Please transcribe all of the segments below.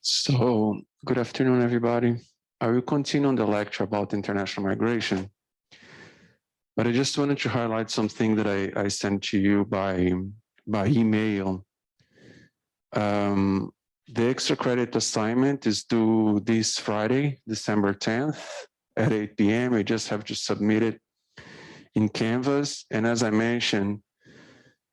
So, good afternoon, everybody. I will continue on the lecture about international migration, but I just wanted to highlight something that I sent to you by email. The extra credit assignment is due this Friday, December 10th at 8 p.m. You just have to submit it in Canvas. And as I mentioned,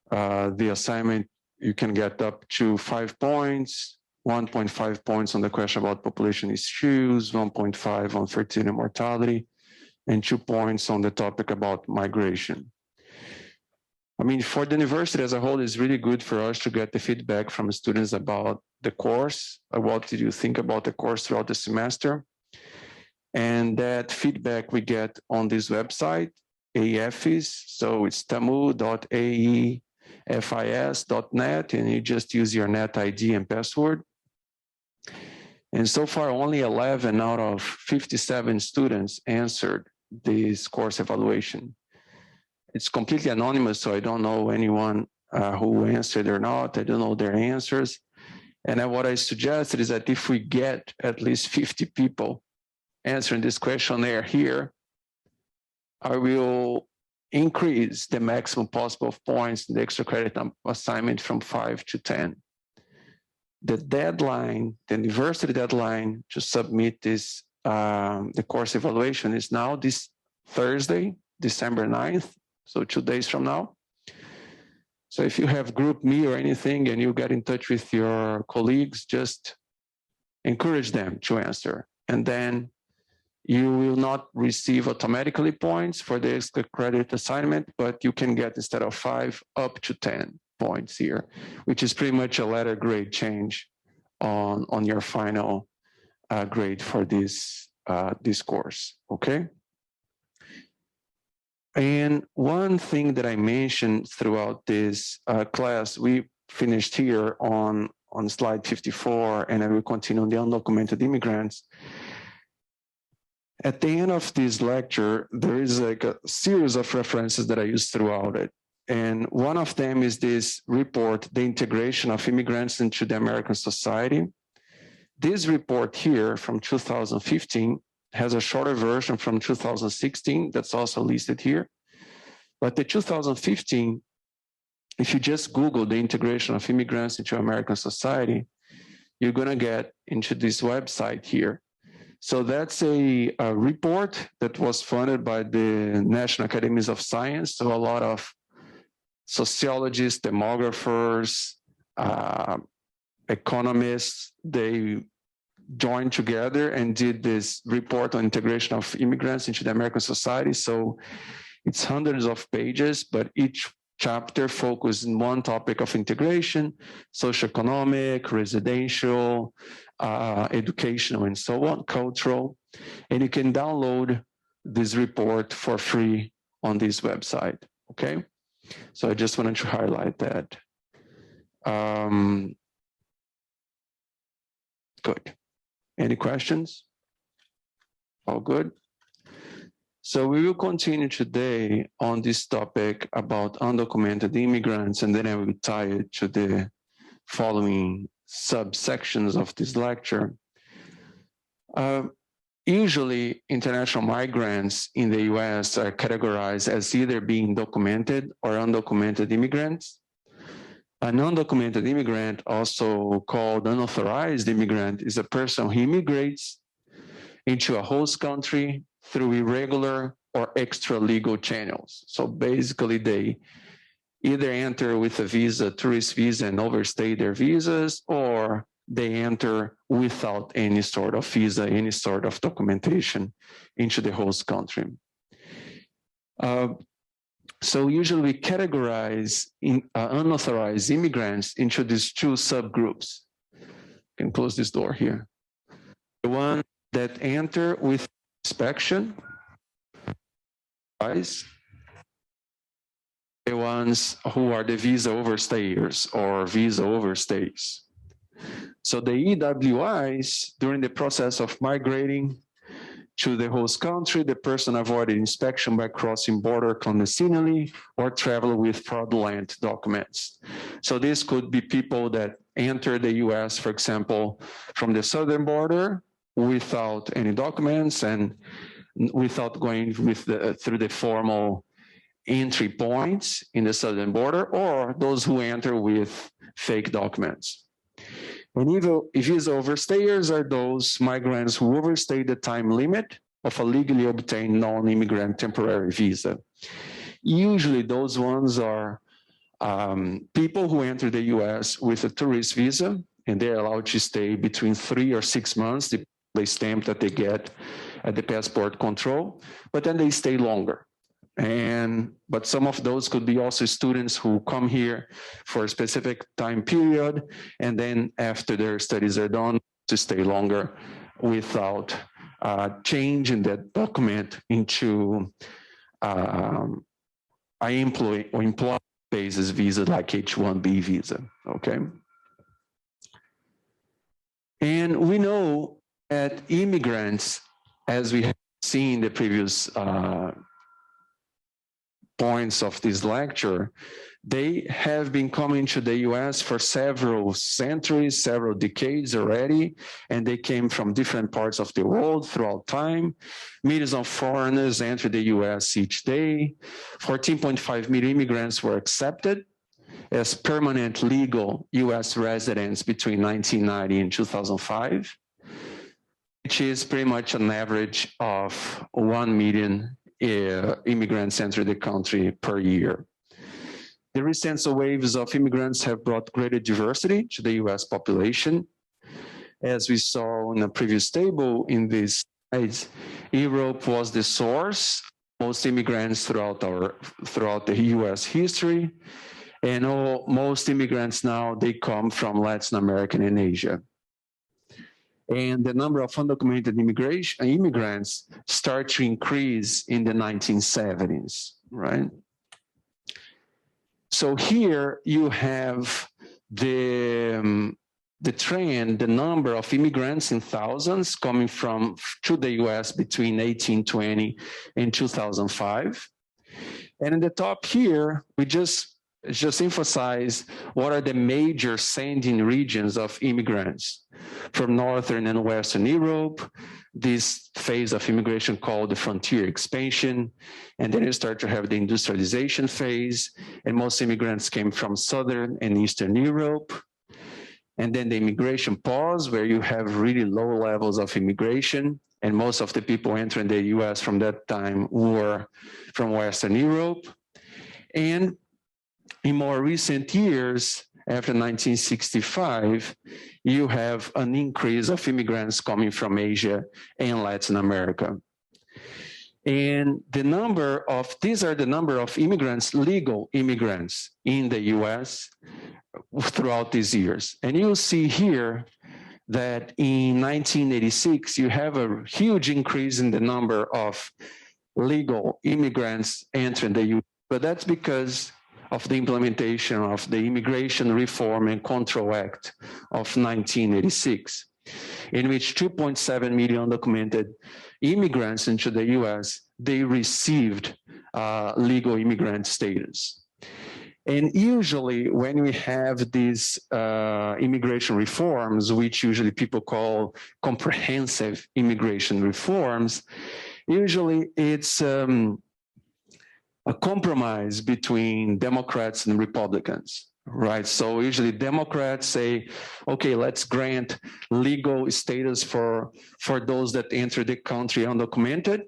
the assignment, you can get up to 5 points, 1.5 points on the question about population issues, 1.5 on fertility and mortality, and 2 points on the topic about migration. I mean, for the university as a whole, it's really good for us to get the feedback from students about the course. What did you think about the course throughout the semester? And that feedback we get on this website, AEFIS, so it's tamu.aefis.net, and you just use your net ID and password. And so far, only 11 out of 57 students answered this course evaluation. It's completely anonymous, so I don't know anyone who answered or not. I don't know their answers. And what I suggested is that if we get at least 50 people answering this questionnaire here, I will increase the maximum possible points in the extra credit assignment from 5 to 10. The deadline, the university deadline to submit this, the course evaluation is now this Thursday, December 9th, so 2 days from now. So if you have GroupMe or anything and you get in touch with your colleagues, just encourage them to answer. And then you will not receive automatically points for the extra credit assignment, but you can get, instead of 5, up to 10 points here, which is pretty much a letter grade change on your final grade for this, this course, okay? And one thing that I mentioned throughout this class, we finished here on slide 54, and I will continue on the undocumented immigrants. At the end of this lecture, there is like a series of references that I use throughout it. And one of them is this report, The Integration of Immigrants into the American Society. This report here from 2015 has a shorter version from 2016 that's also listed here. But the 2015, if you just Google the integration of immigrants into American society, you're gonna get into this website here. So that's a report that was funded by the National Academies of Science. So a lot of sociologists, demographers, economists, they joined together and did this report on integration of immigrants into the American society. So it's hundreds of pages, but each chapter focuses on one topic of integration: socioeconomic, residential, educational, and so on, cultural. And you can download this report for free on this website, okay? So I just wanted to highlight that. Good. Any questions? All good? So we will continue today on this topic about undocumented immigrants, and then I will tie it to the following subsections of this lecture. Usually, international migrants in the US are categorized as either being documented or undocumented immigrants. An undocumented immigrant, also called unauthorized immigrant, is a person who immigrates into a host country through irregular or extra legal channels. So basically they either enter with a visa, tourist visa, and overstay their visas, or they enter without any sort of visa, any sort of documentation into the host country. So usually we categorize unauthorized immigrants into these two subgroups. You can close this door here. The one that enter with inspection, the ones who are the visa overstayers or visa overstays. So the EWIs, during the process of migrating to the host country, the person avoided inspection by crossing border clandestinely or travel with fraudulent documents. So this could be people that enter the US, for example, from the southern border without any documents and without going through the formal entry points in the southern border, or those who enter with fake documents. And if these overstayers are those migrants who overstay the time limit of a legally obtained non-immigrant temporary visa. Usually those ones are people who enter the US with a tourist visa, and they're allowed to stay between 3 or 6 months, the stamp that they get at the passport control, but then they stay longer. But some of those could be also students who come here for a specific time period, and then after their studies are done, to stay longer without changing that document into an employee basis visa like H-1B visa, okay? And we know that immigrants, as we have seen in the previous points of this lecture, they have been coming to the US for several centuries, several decades already, and they came from different parts of the world throughout time. Millions of foreigners enter the US each day. 14.5 million immigrants were accepted as permanent legal US residents between 1990 and 2005, which is pretty much an average of 1 million immigrants enter the country per year. The recent waves of immigrants have brought greater diversity to the US population. As we saw in a previous table in these slides, Europe was the source of most immigrants throughout the US history. And most immigrants now, they come from Latin America and Asia. And the number of undocumented immigrants start to increase in the 1970s, right? So here you have the trend, the number of immigrants in thousands coming to the US between 1820 and 2005. And in the top here, we just emphasize what are the major sending regions of immigrants from Northern and Western Europe, this phase of immigration called the frontier expansion, and then you start to have the industrialization phase, and most immigrants came from Southern and Eastern Europe, and then the immigration pause, where you have really low levels of immigration, and most of the people entering the US from that time were from Western Europe. And in more recent years, after 1965, you have an increase of immigrants coming from Asia and Latin America. And these are the number of immigrants, legal immigrants in the US throughout these years. And you'll see here that in 1986, you have a huge increase in the number of legal immigrants entering the US, but that's because of the implementation of the Immigration Reform and Control Act of 1986, in which 2.7 million undocumented immigrants into the US, they received legal immigrant status. And usually when we have these immigration reforms, which usually people call comprehensive immigration reforms, usually it's a compromise between Democrats and Republicans, right? So usually Democrats say, okay, let's grant legal status for those that enter the country undocumented.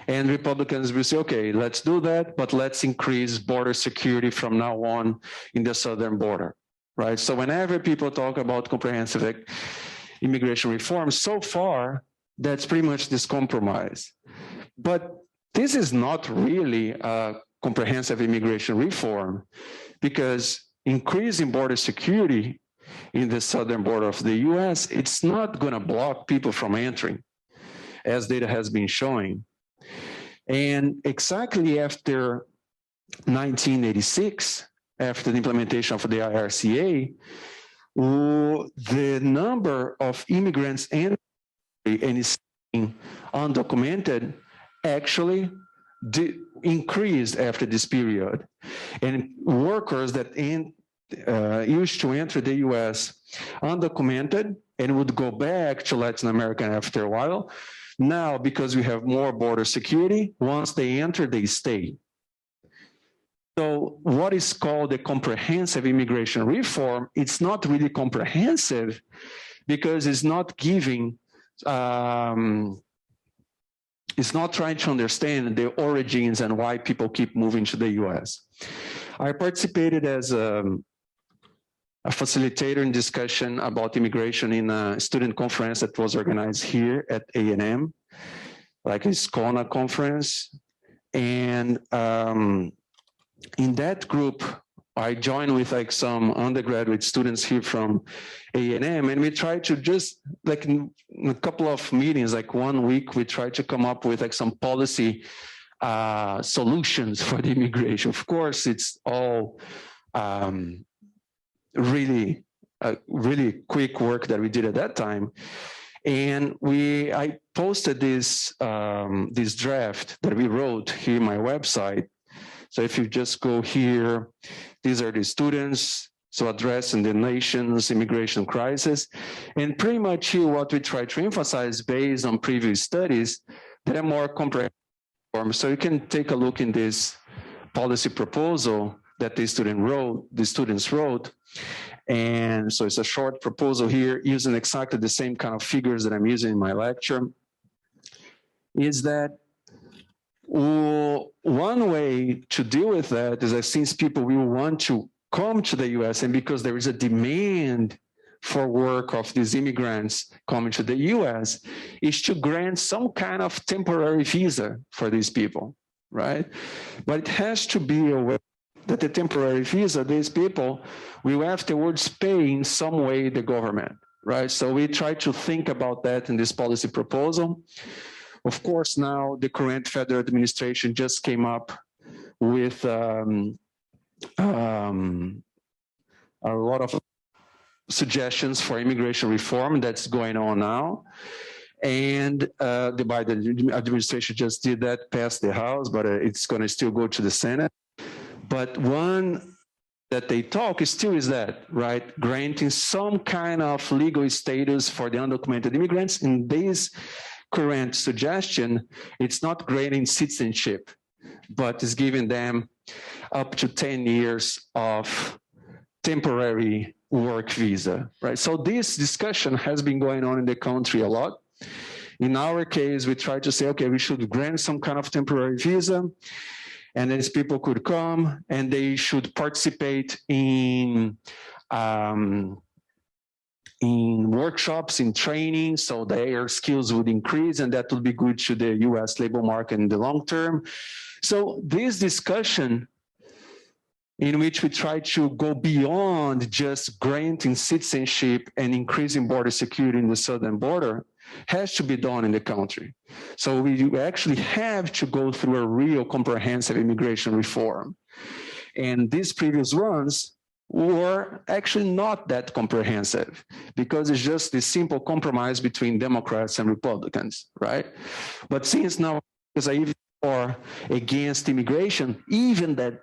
And Republicans will say, okay, let's do that, but let's increase border security from now on in the southern border, right? So whenever people talk about comprehensive immigration reform, so far, that's pretty much this compromise. But this is not really a comprehensive immigration reform, because increasing border security in the southern border of the US, it's not going to block people from entering, as data has been showing. And exactly after 1986, after the implementation of the IRCA, the number of immigrants entering and staying undocumented actually increased after this period. And workers that used to enter the US undocumented and would go back to Latin America after a while. Now, because we have more border security, once they enter, they stay. So what is called a comprehensive immigration reform, it's not really comprehensive because it's not giving, it's not trying to understand the origins and why people keep moving to the US. I participated as a facilitator in discussion about immigration in a student conference that was organized here at A&M, like a SCONA conference. And in that group, I joined with like some undergraduate students here from A&M, and we tried to just like in a couple of meetings, like 1 week, we tried to come up with like some policy solutions for the immigration. Of course, it's all really quick work that we did at that time. And I posted this, this draft that we wrote here on my website. So if you just go here, these are the students, so addressing the nation's immigration crisis. And pretty much here, what we try to emphasize based on previous studies that are more comprehensive. So you can take a look in this policy proposal that the students wrote. And so it's a short proposal here using exactly the same kind of figures that I'm using in my lecture. Is that one way to deal with that is that since people will want to come to the US and because there is a demand for work of these immigrants coming to the US, is to grant some kind of temporary visa for these people, right? But it has to be aware that the temporary visa, these people will afterwards pay in some way the government, right? So we try to think about that in this policy proposal. Of course, now the current federal administration just came up with a lot of suggestions for immigration reform that's going on now. And the Biden administration just did that, passed the House, but it's going to still go to the Senate. But one that they talk is that, right? Granting some kind of legal status for the undocumented immigrants. In this current suggestion, it's not granting citizenship, but is giving them up to 10 years of temporary work visa, right? So this discussion has been going on in the country a lot. In our case, we try to say, okay, we should grant some kind of temporary visa, and these people could come and they should participate in workshops, in training, so their skills would increase, and that would be good to the US labor market in the long term. So this discussion in which we try to go beyond just granting citizenship and increasing border security in the southern border has to be done in the country. So we actually have to go through a real comprehensive immigration reform. And these previous ones were actually not that comprehensive because it's just this simple compromise between Democrats and Republicans, right? But since now, because I even are against immigration, even that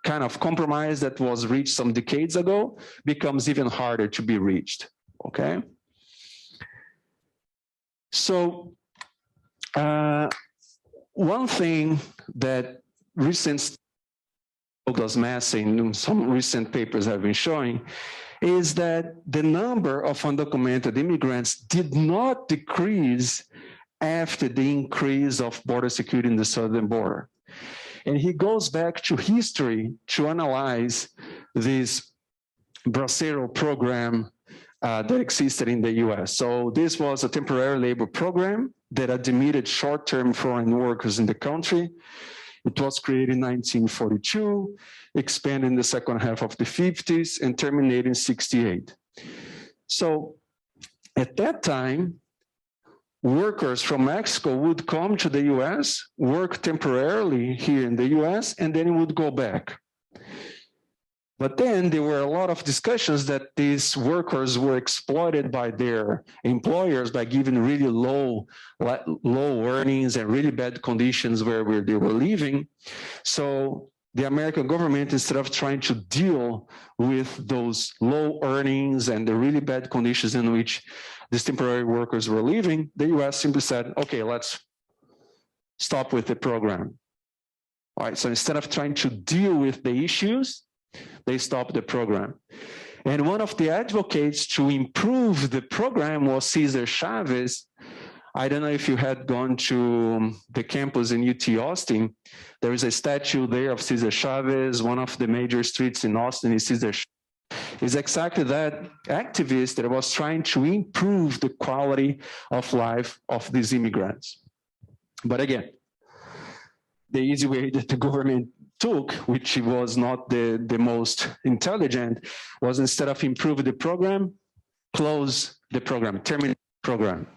kind of compromise that was reached some decades ago becomes even harder to be reached, okay? So one thing that recent Douglas Massey in some recent papers have been showing is that the number of undocumented immigrants did not decrease after the increase of border security in the southern border. And he goes back to history to analyze this Bracero program that existed in the US. So this was a temporary labor program that admitted short-term foreign workers in the country. It was created in 1942, expanded in the second half of the 50s, and terminated in 68. So at that time, workers from Mexico would come to the US, work temporarily here in the US, and then would go back. But then there were a lot of discussions that these workers were exploited by their employers by giving really low earnings and really bad conditions where they were living. So the American government, instead of trying to deal with those low earnings and the really bad conditions in which these temporary workers were living, the US simply said, okay, let's stop with the program. All right, so instead of trying to deal with the issues, they stopped the program. And one of the advocates to improve the program was Cesar Chavez. I don't know if you had gone to the campus in UT Austin. There is a statue there of Cesar Chavez. One of the major streets in Austin is Cesar Chavez. It's exactly that activist that was trying to improve the quality of life of these immigrants. But again, the easy way that the government took, which was not the most intelligent, was instead of improve the program, close the program, terminate the program.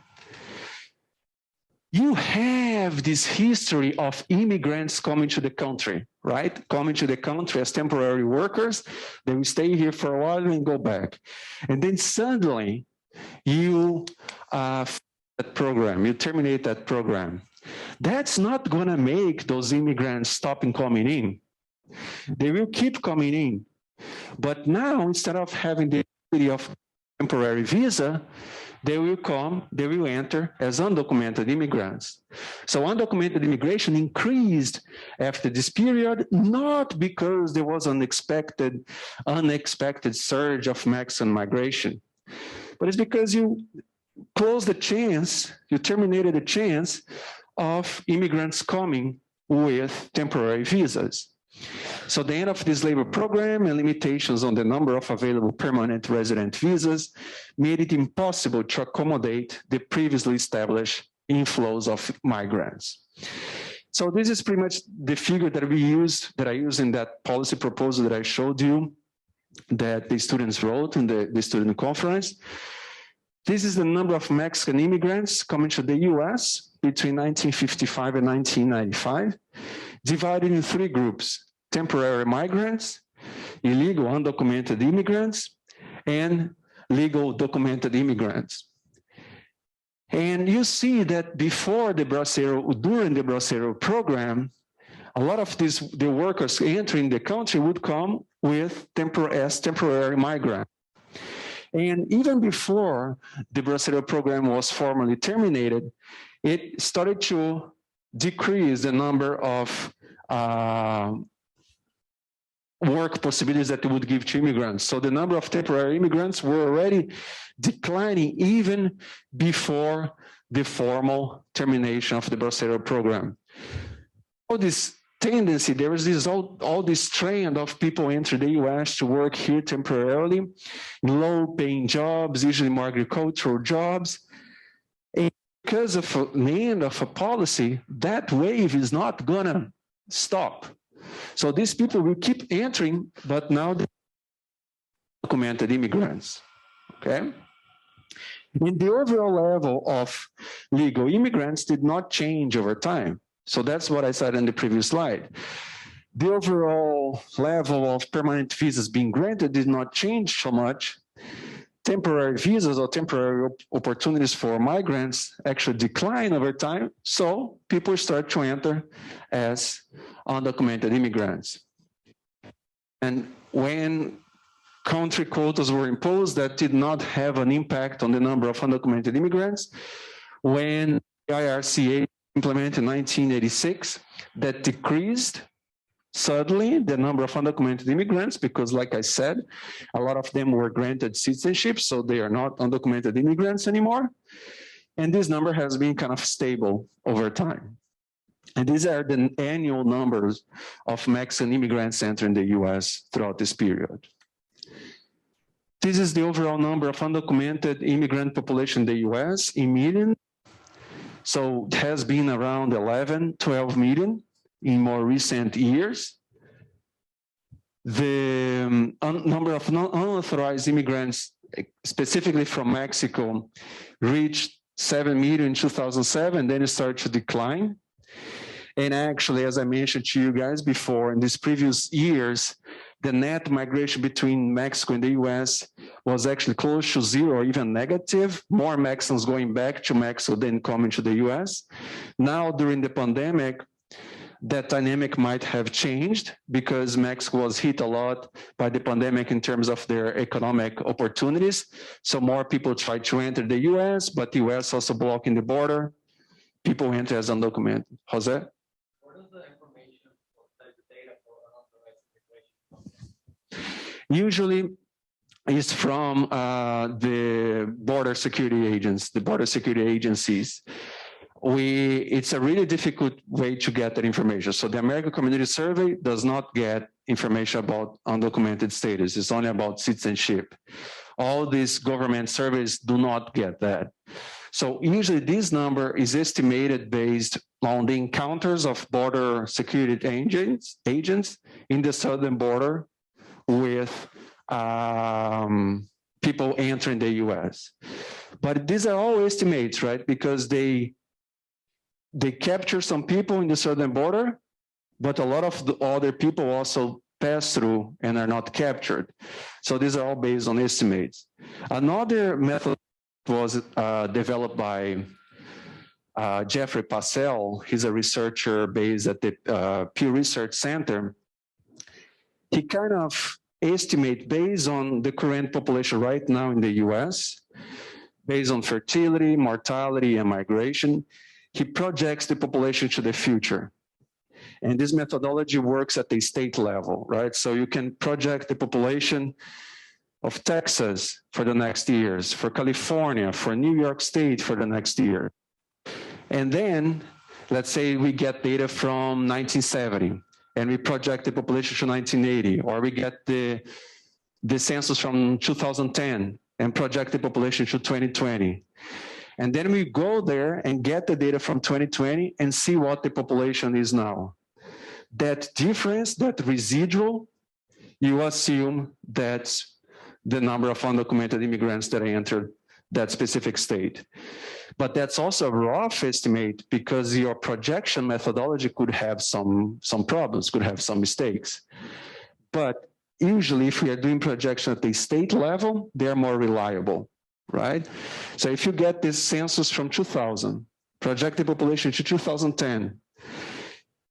You have this history of immigrants coming to the country, right? Coming to the country as temporary workers, they will stay here for a while and go back. And then suddenly you that program, you terminate that program. That's not gonna make those immigrants stop coming in. They will keep coming in. But now, instead of having the ability of temporary visa, they will enter as undocumented immigrants. So undocumented immigration increased after this period, not because there was an unexpected surge of Mexican migration, but it's because you closed the chance, you terminated the chance of immigrants coming with temporary visas. So the end of this labor program and limitations on the number of available permanent resident visas made it impossible to accommodate the previously established inflows of migrants. So this is pretty much the figure that I used in that policy proposal that I showed you, that the students wrote in the student conference. This is the number of Mexican immigrants coming to the US between 1955 and 1995, divided in three groups: temporary migrants, illegal undocumented immigrants, and legal documented immigrants. And you see that before during the Bracero program, a lot of the workers entering the country would come with temporary migrants. And even before the Bracero program was formally terminated, it started to decrease the number of work possibilities that it would give to immigrants. So the number of temporary immigrants were already declining even before the formal termination of the Bracero program. All this tendency, there was all this trend of people enter the US to work here temporarily, low-paying jobs, usually more agricultural jobs. And because of the end of a policy, that wave is not gonna stop. So these people will keep entering, but now they're documented immigrants, okay? And the overall level of legal immigrants did not change over time. So that's what I said in the previous slide. The overall level of permanent visas being granted did not change so much. Temporary visas or temporary opportunities for migrants actually decline over time. So people start to enter as undocumented immigrants. And when country quotas were imposed, that did not have an impact on the number of undocumented immigrants. When the IRCA implemented in 1986, that decreased suddenly the number of undocumented immigrants, because like I said, a lot of them were granted citizenship, so they are not undocumented immigrants anymore. And this number has been kind of stable over time. And these are the annual numbers of Mexican immigrants entering the US throughout this period. This is the overall number of undocumented immigrant population in the US in millions. So it has been around 11, 12 million in more recent years. The number of unauthorized immigrants, specifically from Mexico, reached 7 million in 2007, then it started to decline. And actually, as I mentioned to you guys before, in these previous years, the net migration between Mexico and the US was actually close to zero or even negative, more Mexicans going back to Mexico than coming to the US. Now, during the pandemic, that dynamic might have changed because Mexico was hit a lot by the pandemic in terms of their economic opportunities. So more people tried to enter the US, but the US also blocking the border. People enter as undocumented. Jose? What is the information or the data for unauthorized immigration? Usually is from the border security agents, the border security agencies. It's a really difficult way to get that information. So the American Community Survey does not get information about undocumented status. It's only about citizenship. All these government surveys do not get that. So usually this number is estimated based on the encounters of border security agents in the southern border with people entering the US. But these are all estimates, right? Because they capture some people in the southern border, but a lot of the other people also pass through and are not captured. So these are all based on estimates. Another method was developed by Jeffrey Passell. He's a researcher based at the Pew Research Center. He kind of estimate based on the current population right now in the US, based on fertility, mortality, and migration. He projects the population to the future. And this methodology works at the state level, right? So you can project the population of Texas for the next years, for California, for New York State for the next year. And then, let's say we get data from 1970, and we project the population to 1980, or we get the census from 2010 and project the population to 2020. And then we go there and get the data from 2020 and see what the population is now. That difference, that residual, you assume that's the number of undocumented immigrants that entered that specific state. But that's also a rough estimate because your projection methodology could have some problems, could have some mistakes. But usually if we are doing projection at the state level, they're more reliable, right? So if you get this census from 2000, project the population to 2010,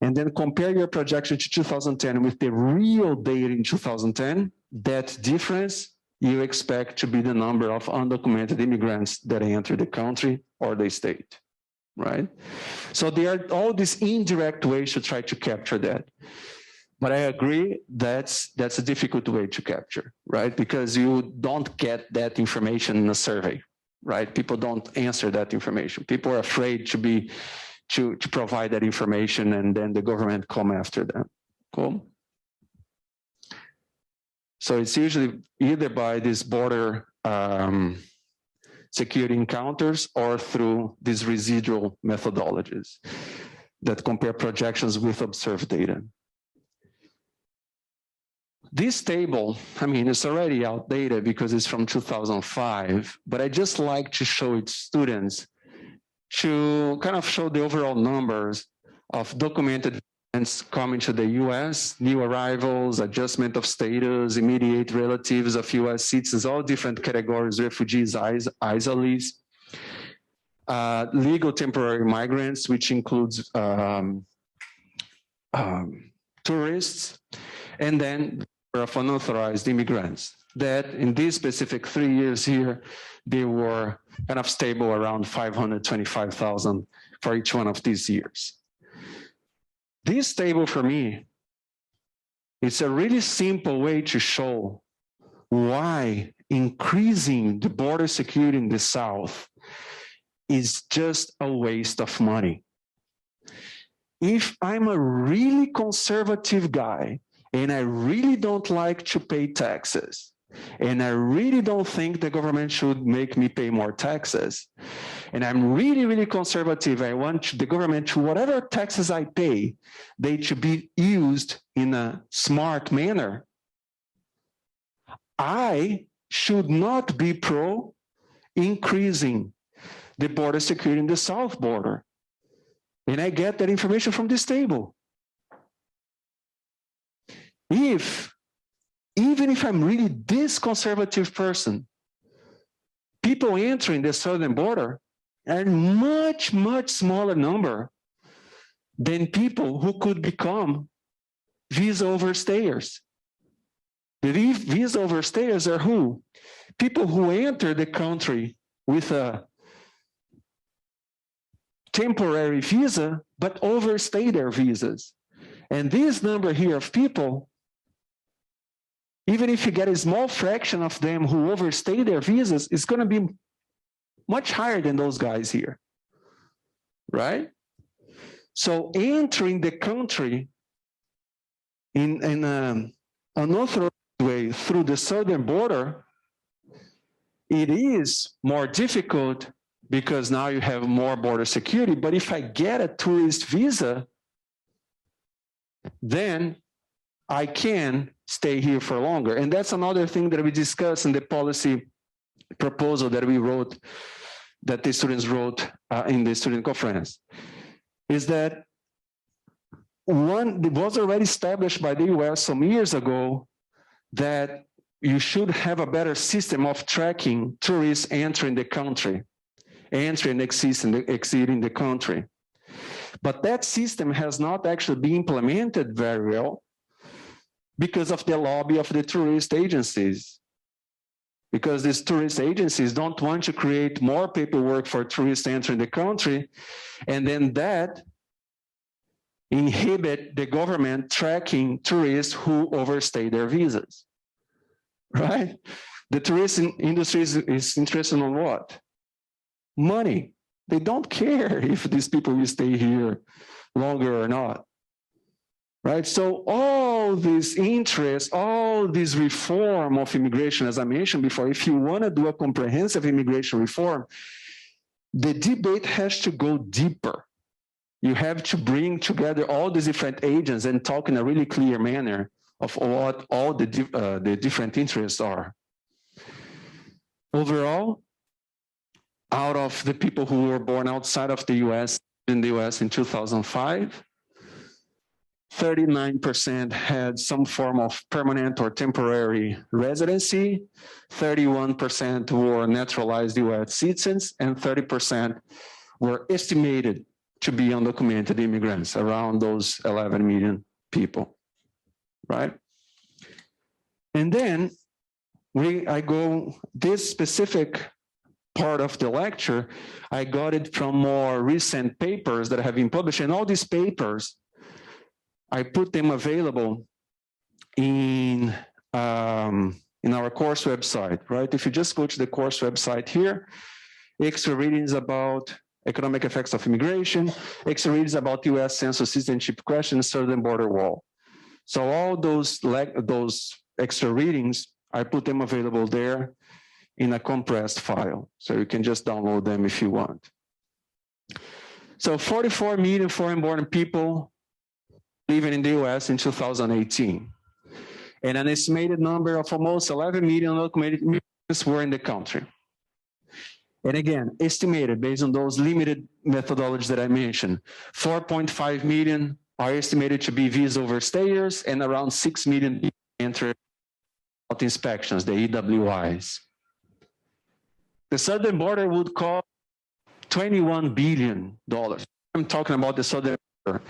and then compare your projection to 2010 with the real data in 2010, that difference you expect to be the number of undocumented immigrants that enter the country or the state, right? So there are all these indirect ways to try to capture that. But I agree that's a difficult way to capture, right? Because you don't get that information in a survey, right? People don't answer that information. People are afraid to provide that information, and then the government come after them. Cool? So it's usually either by these border security encounters or through these residual methodologies that compare projections with observed data. This table, I mean, it's already outdated because it's from 2005, but I just like to show it to students to kind of show the overall numbers of documented immigrants coming to the US, new arrivals, adjustment of status, immediate relatives of US citizens, all different categories, refugees, ISOLEs, legal temporary migrants, which includes tourists, and then of unauthorized immigrants that in these specific 3 years here, they were kind of stable around 525,000 for each one of these years. This table for me, it's a really simple way to show why increasing the border security in the South is just a waste of money. If I'm a really conservative guy and I really don't like to pay taxes, and I really don't think the government should make me pay more taxes, and I'm really, really conservative, I want the government to, whatever taxes I pay, they should be used in a smart manner. I should not be pro increasing the border security in the South border. And I get that information from this table. Even if I'm really this conservative person, people entering the southern border are much, much smaller number than people who could become visa overstayers. The visa overstayers are who? People who enter the country with a temporary visa, but overstay their visas. And this number here of people, even if you get a small fraction of them who overstay their visas, is going to be much higher than those guys here, right? So entering the country in an unauthorized way through the southern border, it is more difficult because now you have more border security. But if I get a tourist visa, then I can stay here for longer. And that's another thing that we discussed in the policy proposal that we wrote, that the students wrote in the student conference, is that it was already established by the US some years ago that you should have a better system of tracking tourists entering the country, entering and exiting the country. But that system has not actually been implemented very well because of the lobby of the tourist agencies. Because these tourist agencies don't want to create more paperwork for tourists entering the country, and then that inhibit the government tracking tourists who overstay their visas, right? The tourist industry is interested in what? Money. They don't care if these people will stay here longer or not, right? So all this interest, all this reform of immigration, as I mentioned before, if you want to do a comprehensive immigration reform, the debate has to go deeper. You have to bring together all these different agents and talk in a really clear manner of what all the different interests are. Overall, out of the people who were born outside of the US, in the US in 2005, 39% had some form of permanent or temporary residency, 31% were naturalized US citizens, and 30% were estimated to be undocumented immigrants, around those 11 million people, right? And then this specific part of the lecture, I got it from more recent papers that have been published, and all these papers, I put them available in our course website, right? If you just go to the course website here, extra readings about economic effects of immigration, extra readings about US Census citizenship questions, southern border wall. So all those extra readings, I put them available there in a compressed file. So you can just download them if you want. So 44 million foreign-born people living in the US in 2018. And an estimated number of almost 11 million undocumented immigrants were in the country. And again, estimated based on those limited methodologies that I mentioned. 4.5 million are estimated to be visa overstayers, and around 6 million enter without inspections, the EWIs. The southern border would cost $21 billion. I'm talking about the southern border.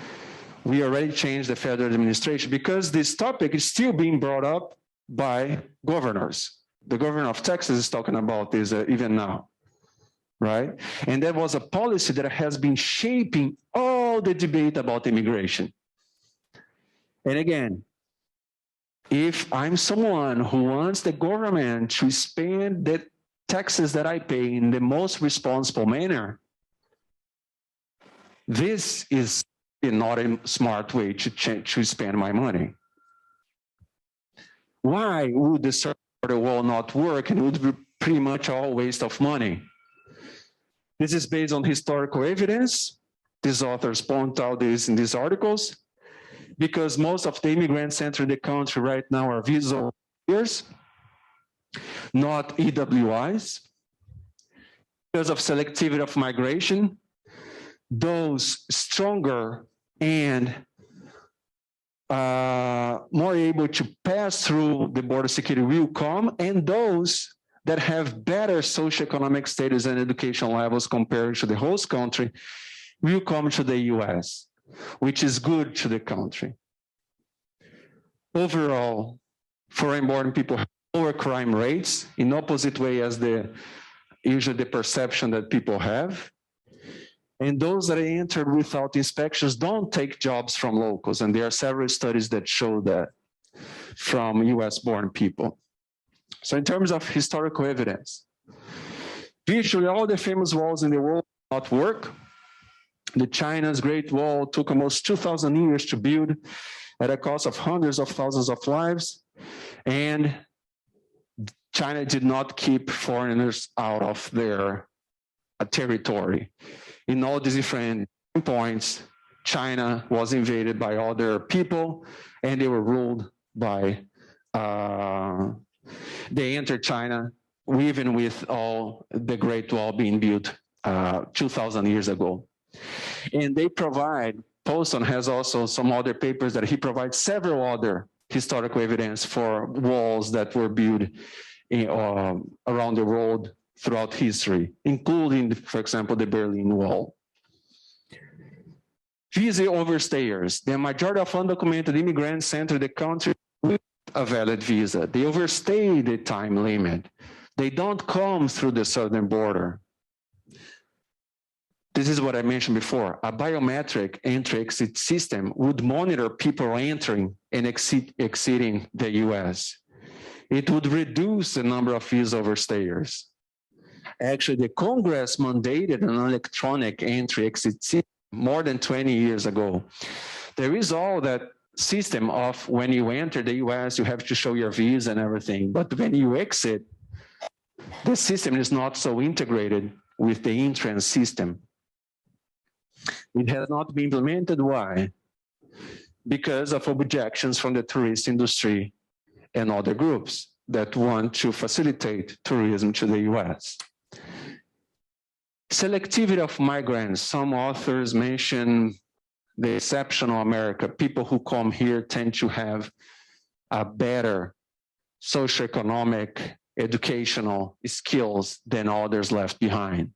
We already changed the federal administration because this topic is still being brought up by governors. The governor of Texas is talking about this even now, right? And that was a policy that has been shaping all the debate about immigration. And again, if I'm someone who wants the government to spend the taxes that I pay in the most responsible manner, this is not a smart way to spend my money. Why would the southern border wall not work, and it would be pretty much all waste of money? This is based on historical evidence. These authors point out this in these articles, because most of the immigrants entering the country right now are visa holders, not EWIs. Because of selectivity of migration, those stronger and more able to pass through the border security will come, and those that have better socioeconomic status and education levels compared to the host country will come to the US. which is good to the country. Overall, foreign-born people have lower crime rates in opposite way as usually the perception that people have. And those that entered without inspections don't take jobs from locals. And there are several studies that show that from US-born people. So in terms of historical evidence, virtually all the famous walls in the world do not work. The China's Great Wall took almost 2,000 years to build at a cost of hundreds of thousands of lives. And China did not keep foreigners out of their territory. In all these different points, China was invaded by other people, and they were ruled by, they entered China even with all the Great Wall being built 2,000 years ago. And they provide, Poston has also some other papers that he provides several other historical evidence for walls that were built around the world throughout history, including, for example, the Berlin Wall. Visa overstayers. The majority of undocumented immigrants enter the country with a valid visa. They overstay the time limit. They don't come through the southern border. This is what I mentioned before. A biometric entry-exit system would monitor people entering and exiting the US. It would reduce the number of visa overstayers. Actually, the Congress mandated an electronic entry-exit system more than 20 years ago. There is all that system of when you enter the US, you have to show your visa and everything. But when you exit, the system is not so integrated with the entrance system. It has not been implemented. Why? Because of objections from the tourist industry and other groups that want to facilitate tourism to the US. Selectivity of migrants. Some authors mention the exceptional America. People who come here tend to have a better socioeconomic, educational skills than others left behind.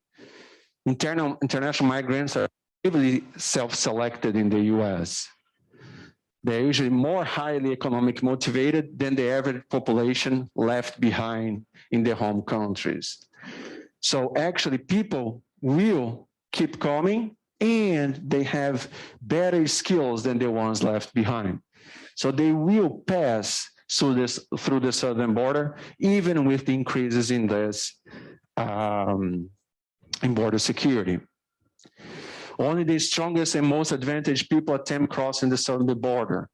International migrants are heavily self-selected in the US. They're usually more highly economic motivated than the average population left behind in their home countries. So actually people will keep coming and they have better skills than the ones left behind. So they will pass through the southern border, even with the increases in this in border security. Only the strongest and most advantaged people attempt crossing the southern border.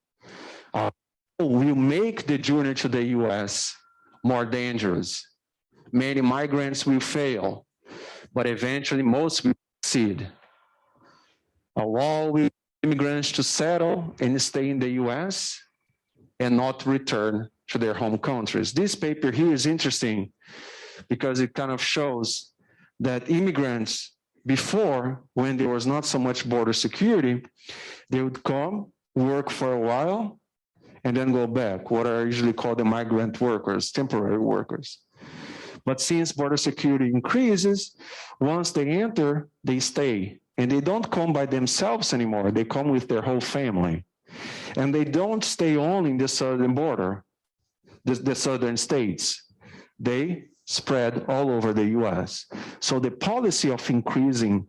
Will make the journey to the US more dangerous. Many migrants will fail, but eventually most will succeed. A wall will immigrants to settle and stay in the US and not return to their home countries. This paper here is interesting because it kind of shows that immigrants before, when there was not so much border security, they would come, work for a while, and then go back, what are usually called the migrant workers, temporary workers. But since border security increases, once they enter, they stay. And they don't come by themselves anymore, they come with their whole family. And they don't stay only in the southern border, the southern states. They spread all over the US. So the policy of increasing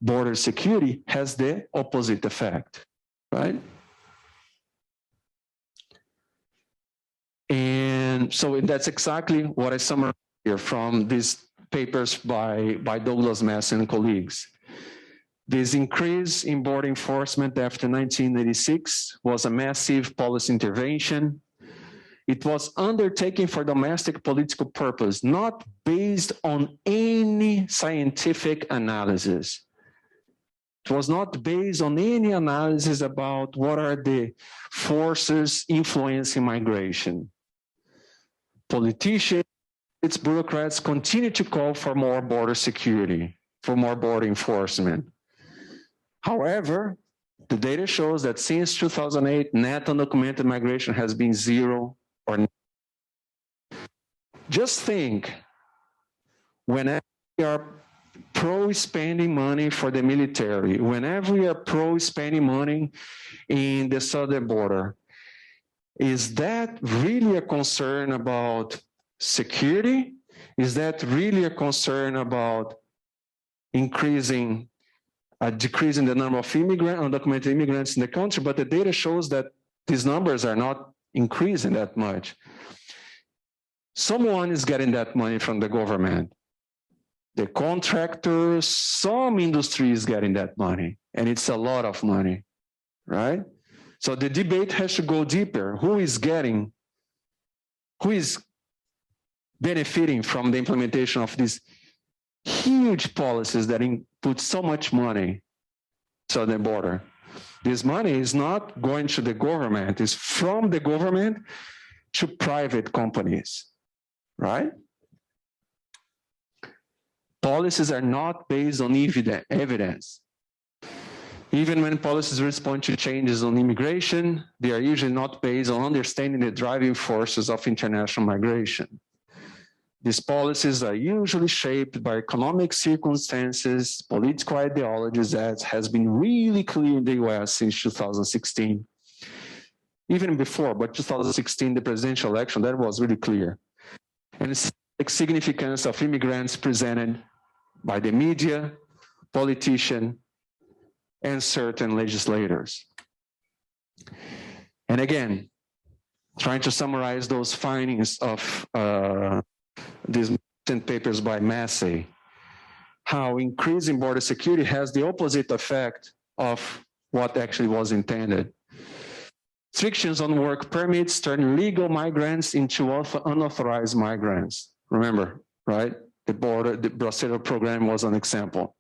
border security has the opposite effect, right? And so that's exactly what I summarized here from these papers by Douglas Mass and colleagues. This increase in border enforcement after 1986 was a massive policy intervention. It was undertaken for domestic political purpose, not based on any scientific analysis. It was not based on any analysis about what are the forces influencing migration. Politicians, its bureaucrats continue to call for more border security, for more border enforcement. However, the data shows that since 2008, net undocumented migration has been zero or just think, when we are pro-spending money for the military, whenever we are pro-spending money in the southern border, is that really a concern about security? Is that really a concern about decreasing the number of undocumented immigrants in the country? But the data shows that these numbers are not increasing that much. Someone is getting that money from the government. The contractors, some industry is getting that money, and it's a lot of money, right? So the debate has to go deeper. Who is benefiting from the implementation of these huge policies that put so much money to the border? This money is not going to the government, it's from the government to private companies, right? Policies are not based on evidence. Even when policies respond to changes on immigration, they are usually not based on understanding the driving forces of international migration. These policies are usually shaped by economic circumstances, political ideologies, as has been really clear in the US since 2016. Even before, but 2016, the presidential election, that was really clear. And it's the significance of immigrants presented by the media, politicians, and certain legislators. And again, trying to summarize those findings of these papers by Massey, how increasing border security has the opposite effect of what actually was intended. Restrictions on work permits turn legal migrants into unauthorized migrants. Remember, right? The Bracero program was an example.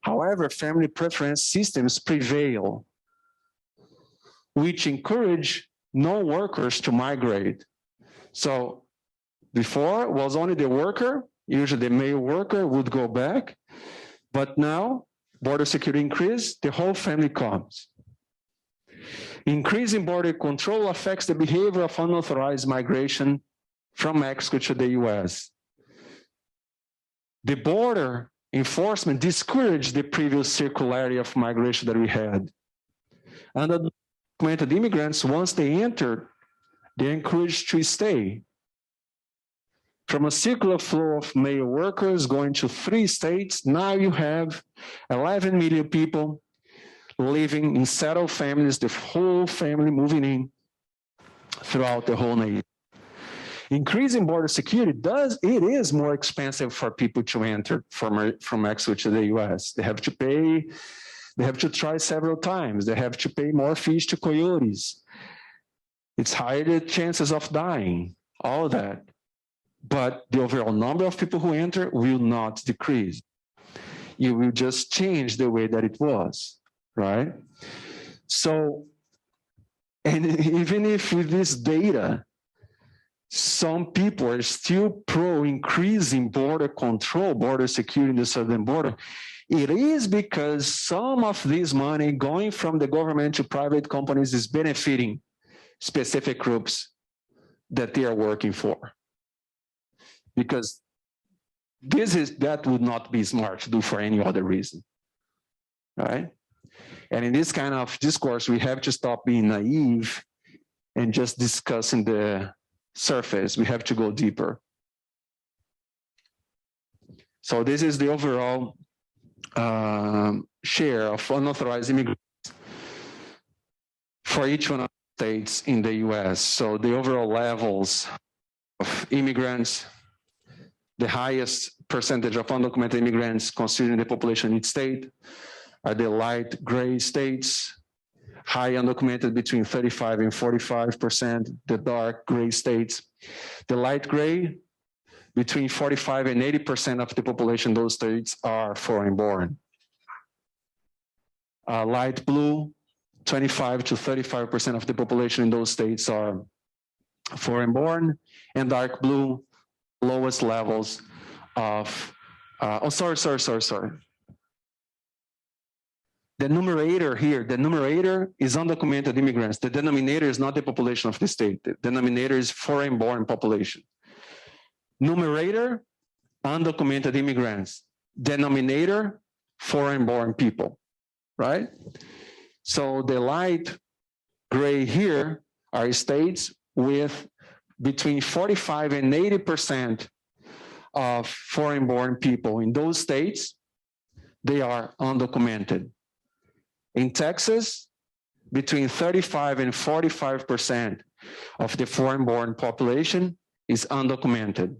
However, family preference systems prevail, which encourage non-workers to migrate. So before, it was only the worker, usually the male worker would go back, but now border security increase, the whole family comes. Increasing border control affects the behavior of unauthorized migration from Mexico to the US. The border enforcement discouraged the previous circularity of migration that we had. Undocumented immigrants, once they entered, they're encouraged to stay. From a circular flow of male workers going to 3 states, now you have 11 million people living in settled families, the whole family moving in throughout the whole nation. Increasing border security is more expensive for people to enter from Mexico to the US. They have to pay, they have to try several times. They have to pay more fees to coyotes. It's higher the chances of dying, all that. But the overall number of people who enter will not decrease. You will just change the way that it was, right? So, and even if with this data, some people are still pro increasing border control, border security in the southern border, it is because some of this money going from the government to private companies is benefiting specific groups that they are working for. Because that would not be smart to do for any other reason, right? And in this kind of discourse, we have to stop being naive and just discussing the surface. We have to go deeper. So this is the overall share of unauthorized immigrants for each one of the states in the US. So the overall levels of immigrants, the highest percentage of undocumented immigrants considering the population in each state are the light gray states, high undocumented between 35 and 45%, the dark gray states. The light gray, between 45 and 80% of the population in those states are foreign born. Light blue, 25 to 35% of the population in those states are foreign born, and dark blue, lowest levels of, sorry. The numerator here, the numerator is undocumented immigrants. The denominator is not the population of the state. The denominator is foreign-born population. Numerator, undocumented immigrants. Denominator, foreign-born people, right? So the light gray here are states with between 45 and 80% of foreign-born people. In those states, they are undocumented. In Texas, between 35 and 45% of the foreign-born population is undocumented.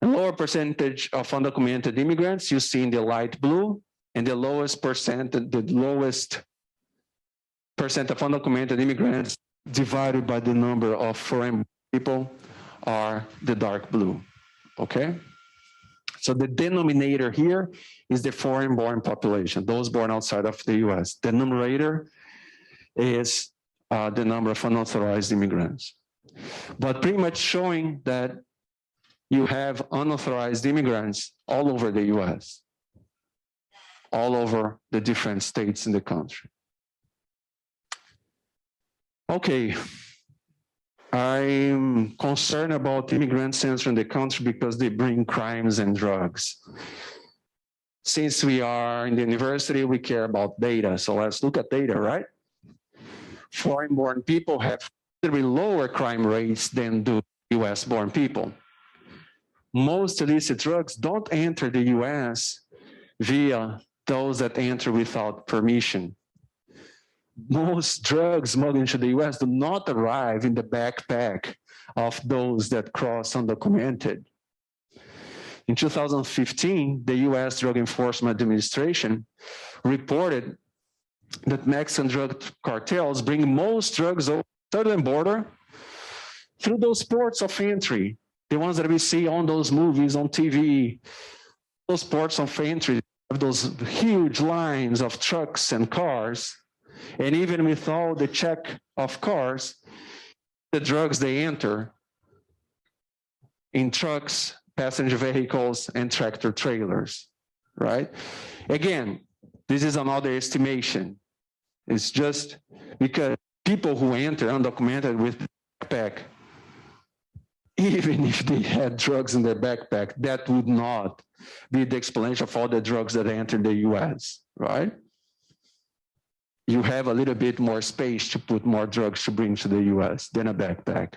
A lower percentage of undocumented immigrants you see in the light blue, and the lowest percent of undocumented immigrants divided by the number of foreign people are the dark blue, okay? So the denominator here is the foreign-born population, those born outside of the US. The numerator is the number of unauthorized immigrants. But pretty much showing that you have unauthorized immigrants all over the US, all over the different states in the country. Okay, I'm concerned about immigrants entering the country because they bring crimes and drugs. Since we are in the university, we care about data. So let's look at data, right? Foreign-born people have lower crime rates than do US-born people. Most illicit drugs don't enter the US via those that enter without permission. Most drugs smuggled into the US do not arrive in the backpack of those that cross undocumented. In 2015, the US Drug Enforcement Administration reported that Mexican drug cartels bring most drugs over the southern border through those ports of entry, the ones that we see on those movies on TV. Those ports of entry have those huge lines of trucks and cars. And even with all the check of cars, the drugs they enter in trucks, passenger vehicles, and tractor trailers, right? Again, this is another estimation. It's just because people who enter undocumented with backpack, even if they had drugs in their backpack, that would not be the explanation of all the drugs that enter the US, right? You have a little bit more space to put more drugs to bring to the US than a backpack.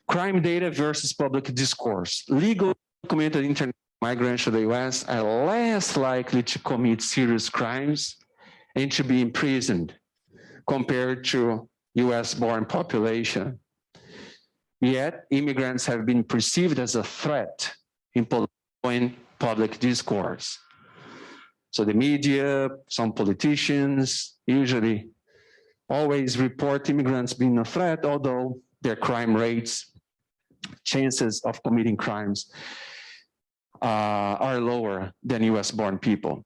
Crime data versus public discourse. Legal documented international migrants to the US are less likely to commit serious crimes and to be imprisoned compared to US-born population. Yet, immigrants have been perceived as a threat in public discourse. So the media, some politicians, usually always report immigrants being a threat, although their crime rates, chances of committing crimes are lower than US-born people.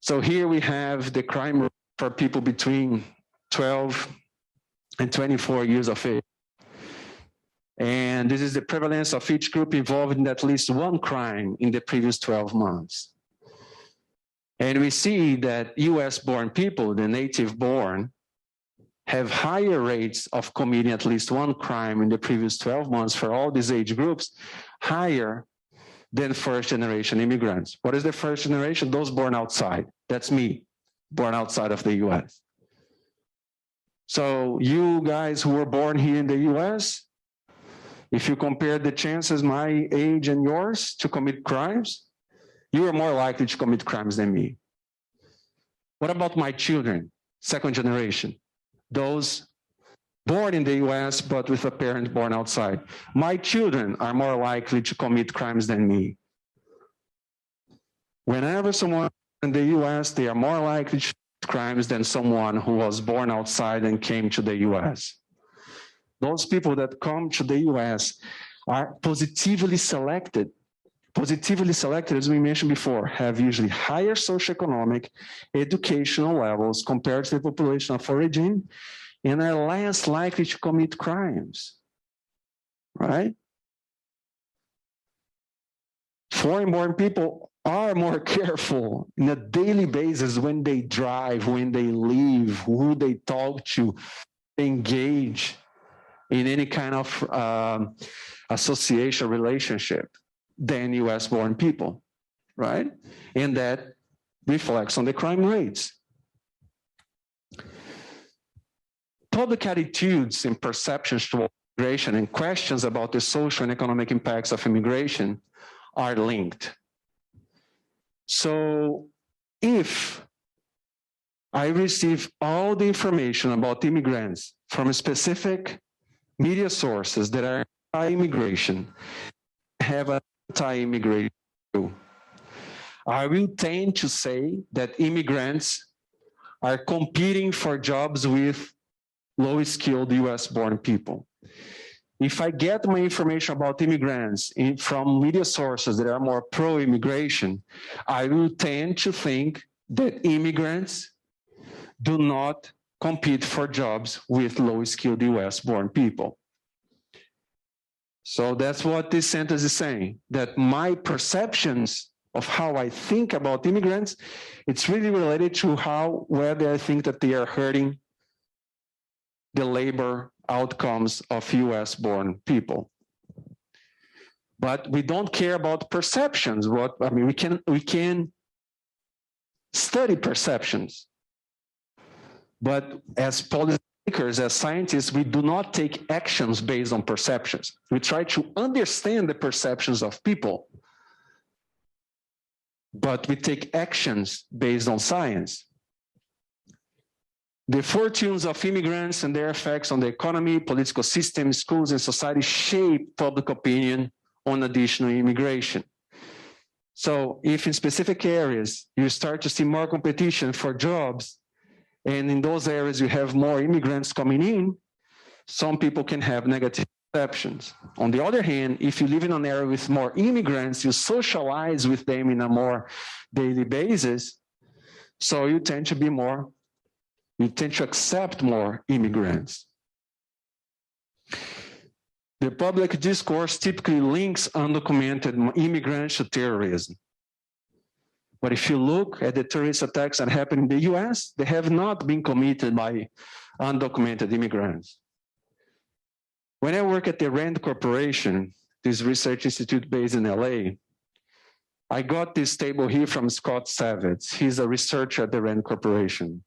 So here we have the crime rate for people between 12 and 24 years of age. And this is the prevalence of each group involved in at least one crime in the previous 12 months. And we see that US-born people, the native-born, have higher rates of committing at least one crime in the previous 12 months for all these age groups, higher than first-generation immigrants. What is the first generation? Those born outside. That's me, born outside of the US. So you guys who were born here in the US, if you compare the chances, my age and yours, to commit crimes, you are more likely to commit crimes than me. What about my children, second generation? Those born in the US, but with a parent born outside. My children are more likely to commit crimes than me. Whenever someone in the US, they are more likely to commit crimes than someone who was born outside and came to the US. Those people that come to the US are positively selected. Positively selected, as we mentioned before, have usually higher socioeconomic, educational levels compared to the population of origin, and are less likely to commit crimes, right? Foreign-born people are more careful on a daily basis when they drive, when they leave, who they talk to, engage in any kind of association relationship than US-born people, right? And that reflects on the crime rates. Public attitudes and perceptions toward immigration and questions about the social and economic impacts of immigration are linked. So if I receive all the information about immigrants from specific media sources that are anti-immigration, have an anti-immigration view, I will tend to say that immigrants are competing for jobs with low-skilled US-born people. If I get my information about immigrants from media sources that are more pro-immigration, I will tend to think that immigrants do not compete for jobs with low-skilled US-born people. So that's what this sentence is saying, that my perceptions of how I think about immigrants, it's really related to whether I think that they are hurting the labor outcomes of US-born people. But we don't care about perceptions. We can study perceptions. But as policymakers, as scientists, we do not take actions based on perceptions. We try to understand the perceptions of people, but we take actions based on science. The fortunes of immigrants and their effects on the economy, political system, schools, and society shape public opinion on additional immigration. So if in specific areas you start to see more competition for jobs, and in those areas you have more immigrants coming in, some people can have negative perceptions. On the other hand, if you live in an area with more immigrants, you socialize with them in a more daily basis, so you tend to accept more immigrants. The public discourse typically links undocumented immigrants to terrorism. But if you look at the terrorist attacks that happen in the US, they have not been committed by undocumented immigrants. When I work at the RAND Corporation, this research institute based in LA, I got this table here from Scott Savitz. He's a researcher at the RAND Corporation.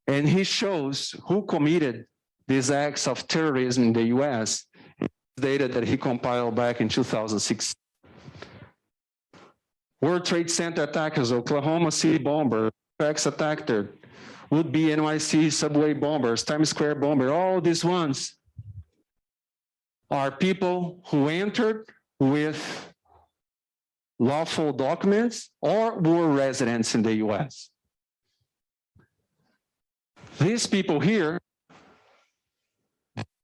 And he shows who committed these acts of terrorism in the US, data that he compiled back in 2006. World Trade Center attackers, Oklahoma City bomber, FX attacker, would-be NYC subway bombers, Times Square bomber, all these ones are people who entered with lawful documents or were residents in the US. These people here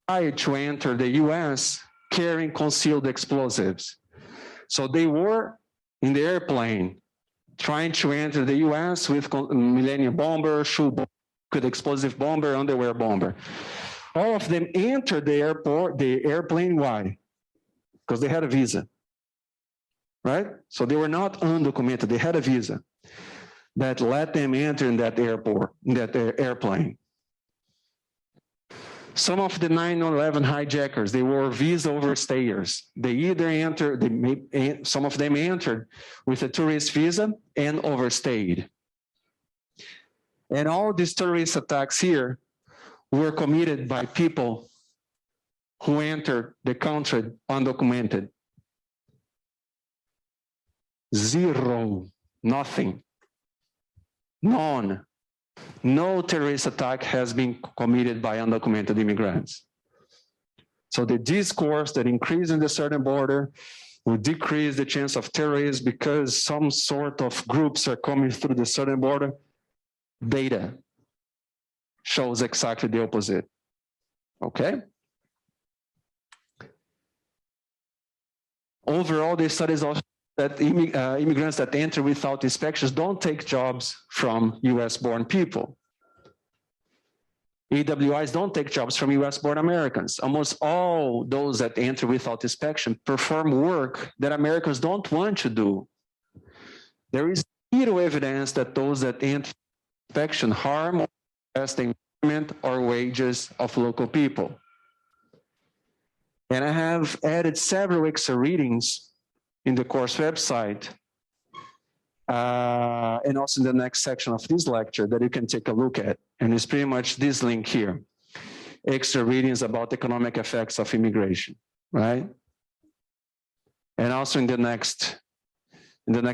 tried to enter the US carrying concealed explosives. So they were in the airplane trying to enter the US with Millennium bomber, shoe bomber, explosive bomber, underwear bomber. All of them entered the airplane, why? Because they had a visa, right? So they were not undocumented, they had a visa that let them enter in that airplane. Some of the 9/11 hijackers, they were visa overstayers. They either entered, some of them entered with a tourist visa and overstayed. And all these terrorist attacks here were committed by people who entered the country undocumented. Zero, nothing, none. No terrorist attack has been committed by undocumented immigrants. So the discourse that increasing the southern border will decrease the chance of terrorism because some sort of groups are coming through the southern border, data shows exactly the opposite, okay? Overall, the studies also that immigrants that enter without inspections don't take jobs from US-born people. EWIs don't take jobs from US-born Americans. Almost all those that enter without inspection perform work that Americans don't want to do. There is zero evidence that those that enter inspection harm or invest the environment or wages of local people. And I have added several extra readings in the course website, and also in the next section of this lecture that you can take a look at. And it's pretty much this link here, extra readings about economic effects of immigration, right? And also in the next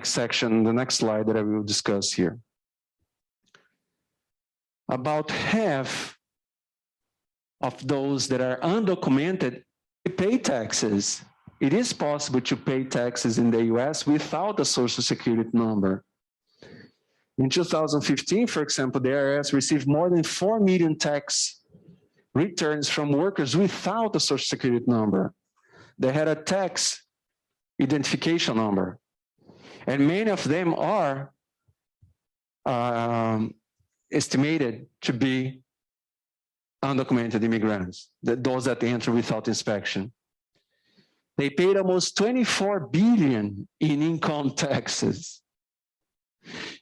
section, the next slide that I will discuss here. About half of those that are undocumented pay taxes. It is possible to pay taxes in the US without a social security number. In 2015, for example, the IRS received more than 4 million tax returns from workers without a social security number. They had a tax identification number. And many of them are estimated to be undocumented immigrants, those that enter without inspection. They paid almost 24 billion in income taxes.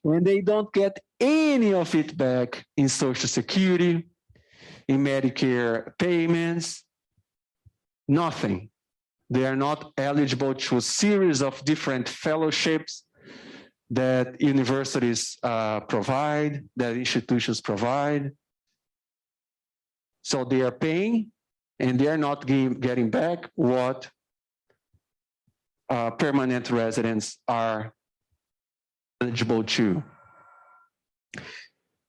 And they don't get any of it back in Social Security, in Medicare payments, nothing. They are not eligible to a series of different fellowships that universities provide, that institutions provide. So they are paying, and they are not getting back what permanent residents are eligible to.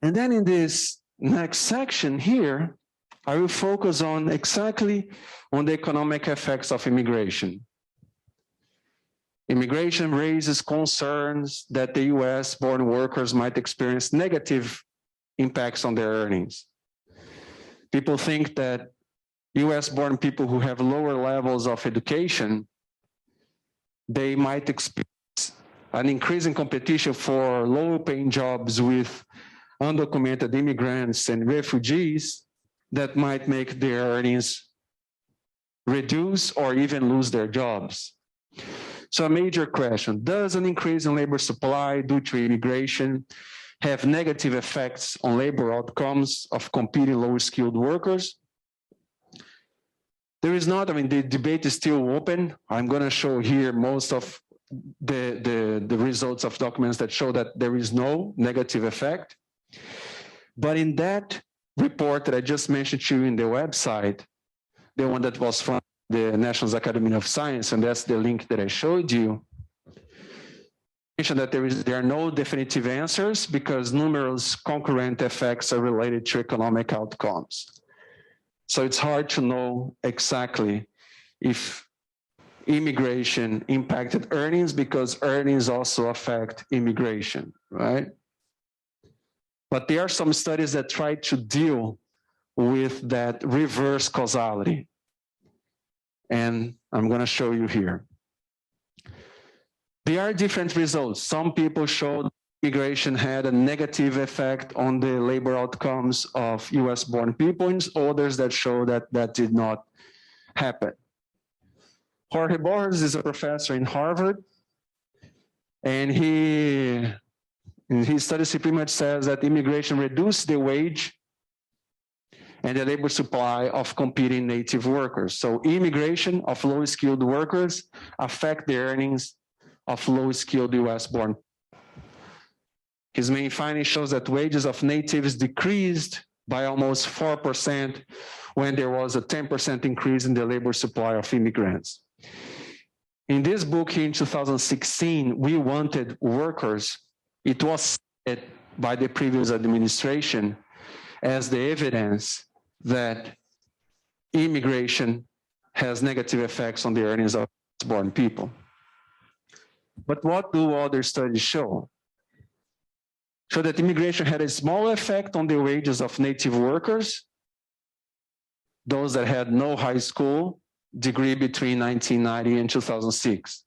And then in this next section here, I will focus on exactly on the economic effects of immigration. Immigration raises concerns that the US-born workers might experience negative impacts on their earnings. People think that US-born people who have lower levels of education, they might experience an increasing competition for low-paying jobs with undocumented immigrants and refugees that might make their earnings reduce or even lose their jobs. So a major question, does an increase in labor supply due to immigration have negative effects on labor outcomes of competing low-skilled workers? There is not, I mean, the debate is still open. I'm gonna show here most of the results of documents that show that there is no negative effect. But in that report that I just mentioned to you in the website, the one that was from the National Academy of Science, and that's the link that I showed you, mentioned that there are no definitive answers because numerous concurrent effects are related to economic outcomes. So it's hard to know exactly if immigration impacted earnings because earnings also affect immigration, right? But there are some studies that try to deal with that reverse causality. And I'm going to show you here. There are different results. Some people showed immigration had a negative effect on the labor outcomes of US-born people, and others that show that that did not happen. Jorge Borges is a professor in Harvard, and in his studies, he pretty much says that immigration reduced the wage and the labor supply of competing native workers. So immigration of low-skilled workers affect the earnings of low-skilled US-born. His main finding shows that wages of natives decreased by almost 4% when there was a 10% increase in the labor supply of immigrants. In this book here in 2016, we wanted workers, it was said by the previous administration as the evidence that immigration has negative effects on the earnings of born people. But what do other studies show? Show that immigration had a small effect on the wages of native workers, those that had no high school degree between 1990 and 2006.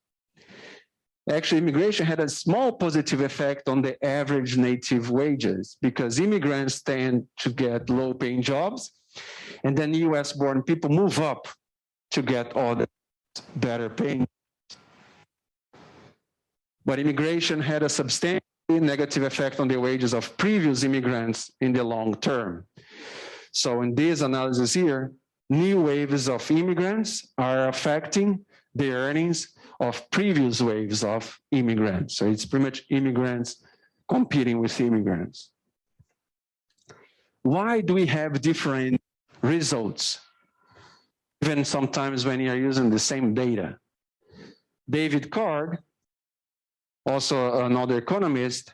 Actually, immigration had a small positive effect on the average native wages because immigrants tend to get low-paying jobs, and then US-born people move up to get all the better paying. But immigration had a substantial negative effect on the wages of previous immigrants in the long term. So in this analysis here, new waves of immigrants are affecting the earnings of previous waves of immigrants. So it's pretty much immigrants competing with immigrants. Why do we have different results? Even sometimes when you're using the same data. David Card, also another economist,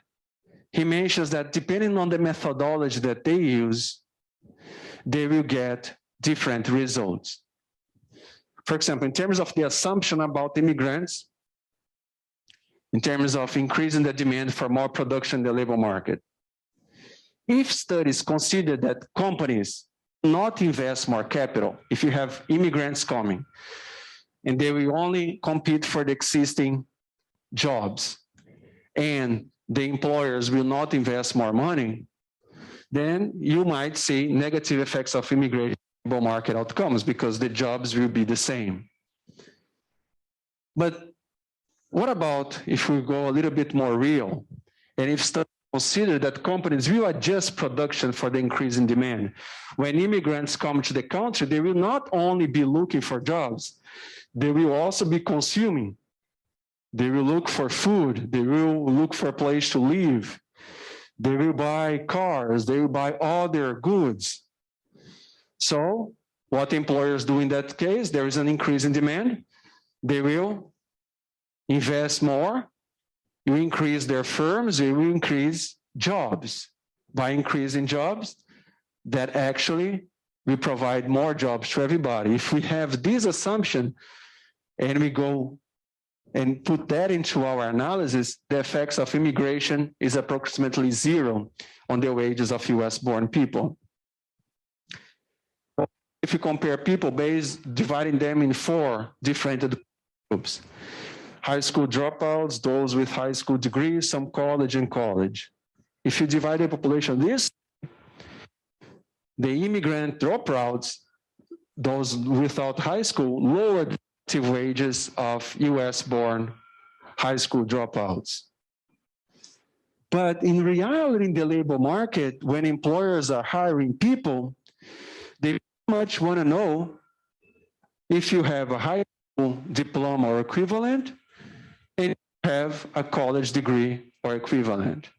he mentions that depending on the methodology that they use, they will get different results. For example, in terms of the assumption about immigrants, in terms of increasing the demand for more production in the labor market, if studies consider that companies not invest more capital, if you have immigrants coming, and they will only compete for the existing jobs, and the employers will not invest more money, then you might see negative effects of immigration labor market outcomes because the jobs will be the same. But what about if we go a little bit more real, and if studies consider that companies will adjust production for the increase in demand? When immigrants come to the country, they will not only be looking for jobs, they will also be consuming. They will look for food, they will look for a place to live, they will buy cars, they will buy other goods. So what employers do in that case, there is an increase in demand, they will invest more, you increase their firms, they will increase jobs. By increasing jobs, that actually will provide more jobs to everybody. If we have this assumption and we go and put that into our analysis, the effects of immigration is approximately zero on the wages of US-born people. If you compare people dividing them in 4 different groups: high school dropouts, those with high school degrees, some college and college. If you divide the population this, the immigrant dropouts, those without high school, lowered wages of US-born high school dropouts. But in reality, in the labor market, when employers are hiring people, they much want to know if you have a high school diploma or equivalent, and you have a college degree or equivalent.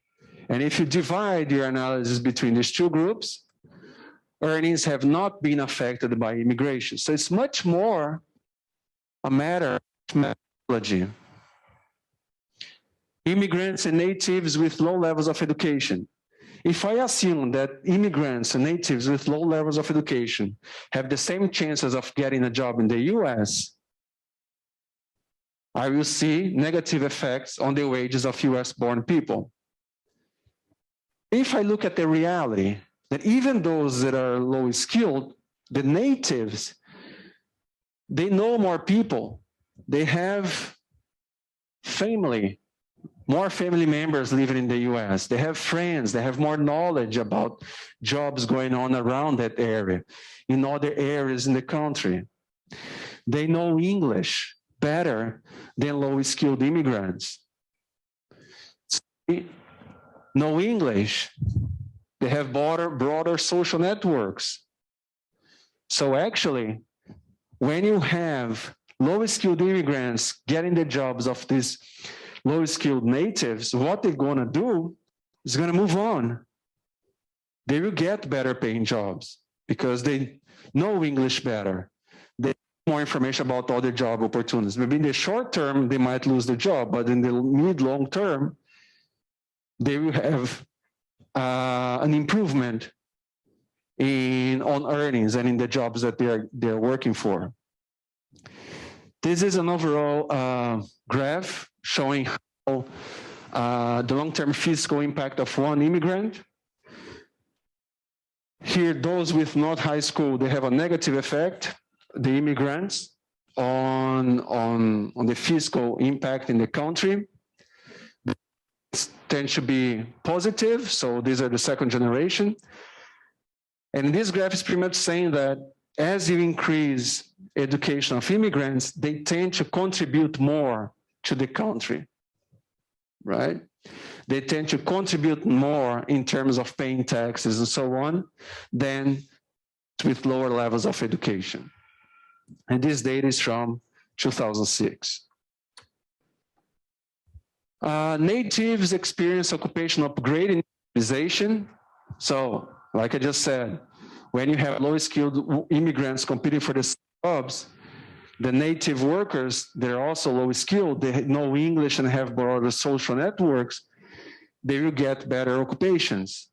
And if you divide your analysis between these 2 groups, earnings have not been affected by immigration. So it's much more a matter of methodology. Immigrants and natives with low levels of education. If I assume that immigrants and natives with low levels of education have the same chances of getting a job in the US, I will see negative effects on the wages of US-born people. If I look at the reality that even those that are low skilled, the natives, they know more people, they have family, more family members living in the US, they have friends, they have more knowledge about jobs going on around that area, in other areas in the country. They know English better than low-skilled immigrants. They know English, they have broader social networks. So actually, when you have low-skilled immigrants getting the jobs of these low-skilled natives, what they're going to do is going to move on. They will get better paying jobs because they know English better. They have more information about other job opportunities. Maybe in the short term, they might lose the job, but in the mid-long term, they will have an improvement on earnings and in the jobs that they're working for. This is an overall graph showing how the long-term fiscal impact of one immigrant. Here, those with not high school, they have a negative effect, the immigrants, on the fiscal impact in the country. It tends to be positive, so these are the second generation. And this graph is pretty much saying that as you increase education of immigrants, they tend to contribute more to the country, right? They tend to contribute more in terms of paying taxes and so on than with lower levels of education. And this data is from 2006. Natives experience occupational upgrade and specialization. So, like I just said, when you have low-skilled immigrants competing for the jobs, the native workers, they're also low-skilled, they know English and have broader social networks, they will get better occupations.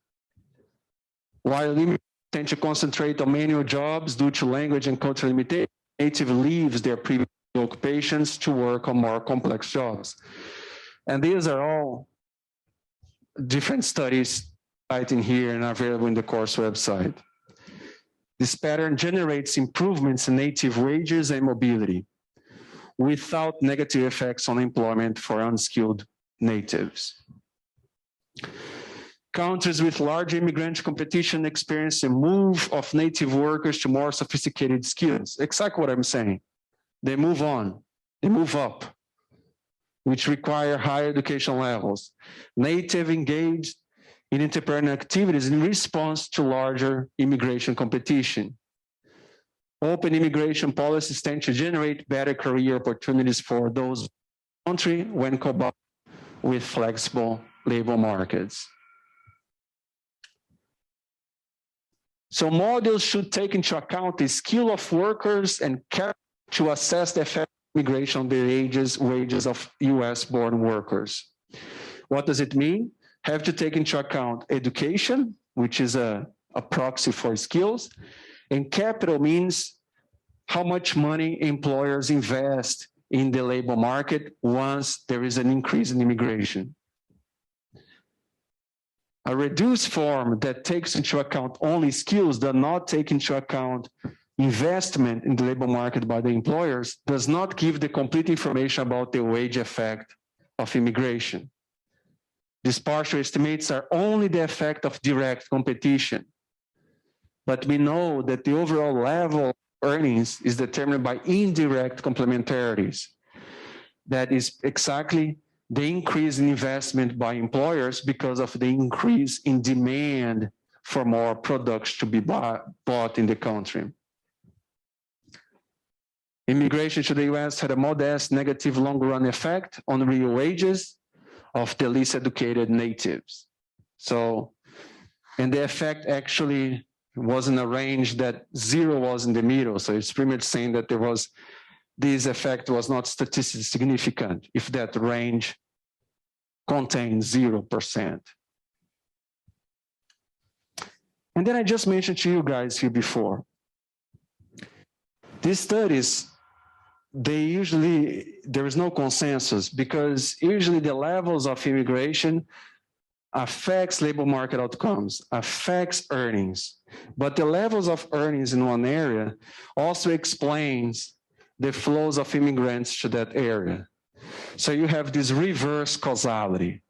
While immigrants tend to concentrate on manual jobs due to language and cultural limitations, native leaves their previous occupations to work on more complex jobs. And these are all different studies cited here and available in the course website. This pattern generates improvements in native wages and mobility without negative effects on employment for unskilled natives. Countries with large immigrant competition experience a move of native workers to more sophisticated skills. Exactly what I'm saying. They move on, they move up, which require higher education levels. Native engaged in entrepreneurial activities in response to larger immigration competition. Open immigration policies tend to generate better career opportunities for those in the country when combined with flexible labor markets. So models should take into account the skill of workers and to assess the effect of immigration on the wages of US-born workers. What does it mean? Have to take into account education, which is a proxy for skills, and capital means how much money employers invest in the labor market once there is an increase in immigration. A reduced form that takes into account only skills, does not take into account investment in the labor market by the employers, does not give the complete information about the wage effect of immigration. These partial estimates are only the effect of direct competition. But we know that the overall level of earnings is determined by indirect complementarities. That is exactly the increase in investment by employers because of the increase in demand for more products to be bought in the country. Immigration to the US had a modest negative long-run effect on real wages of the least educated natives. So, and the effect actually was in a range that zero was in the middle. So it's pretty much saying that this effect was not statistically significant if that range contains 0%. And then I just mentioned to you guys here before, these studies, there is no consensus because usually the levels of immigration affects labor market outcomes, affects earnings, but the levels of earnings in one area also explains the flows of immigrants to that area. So you have this reverse causality.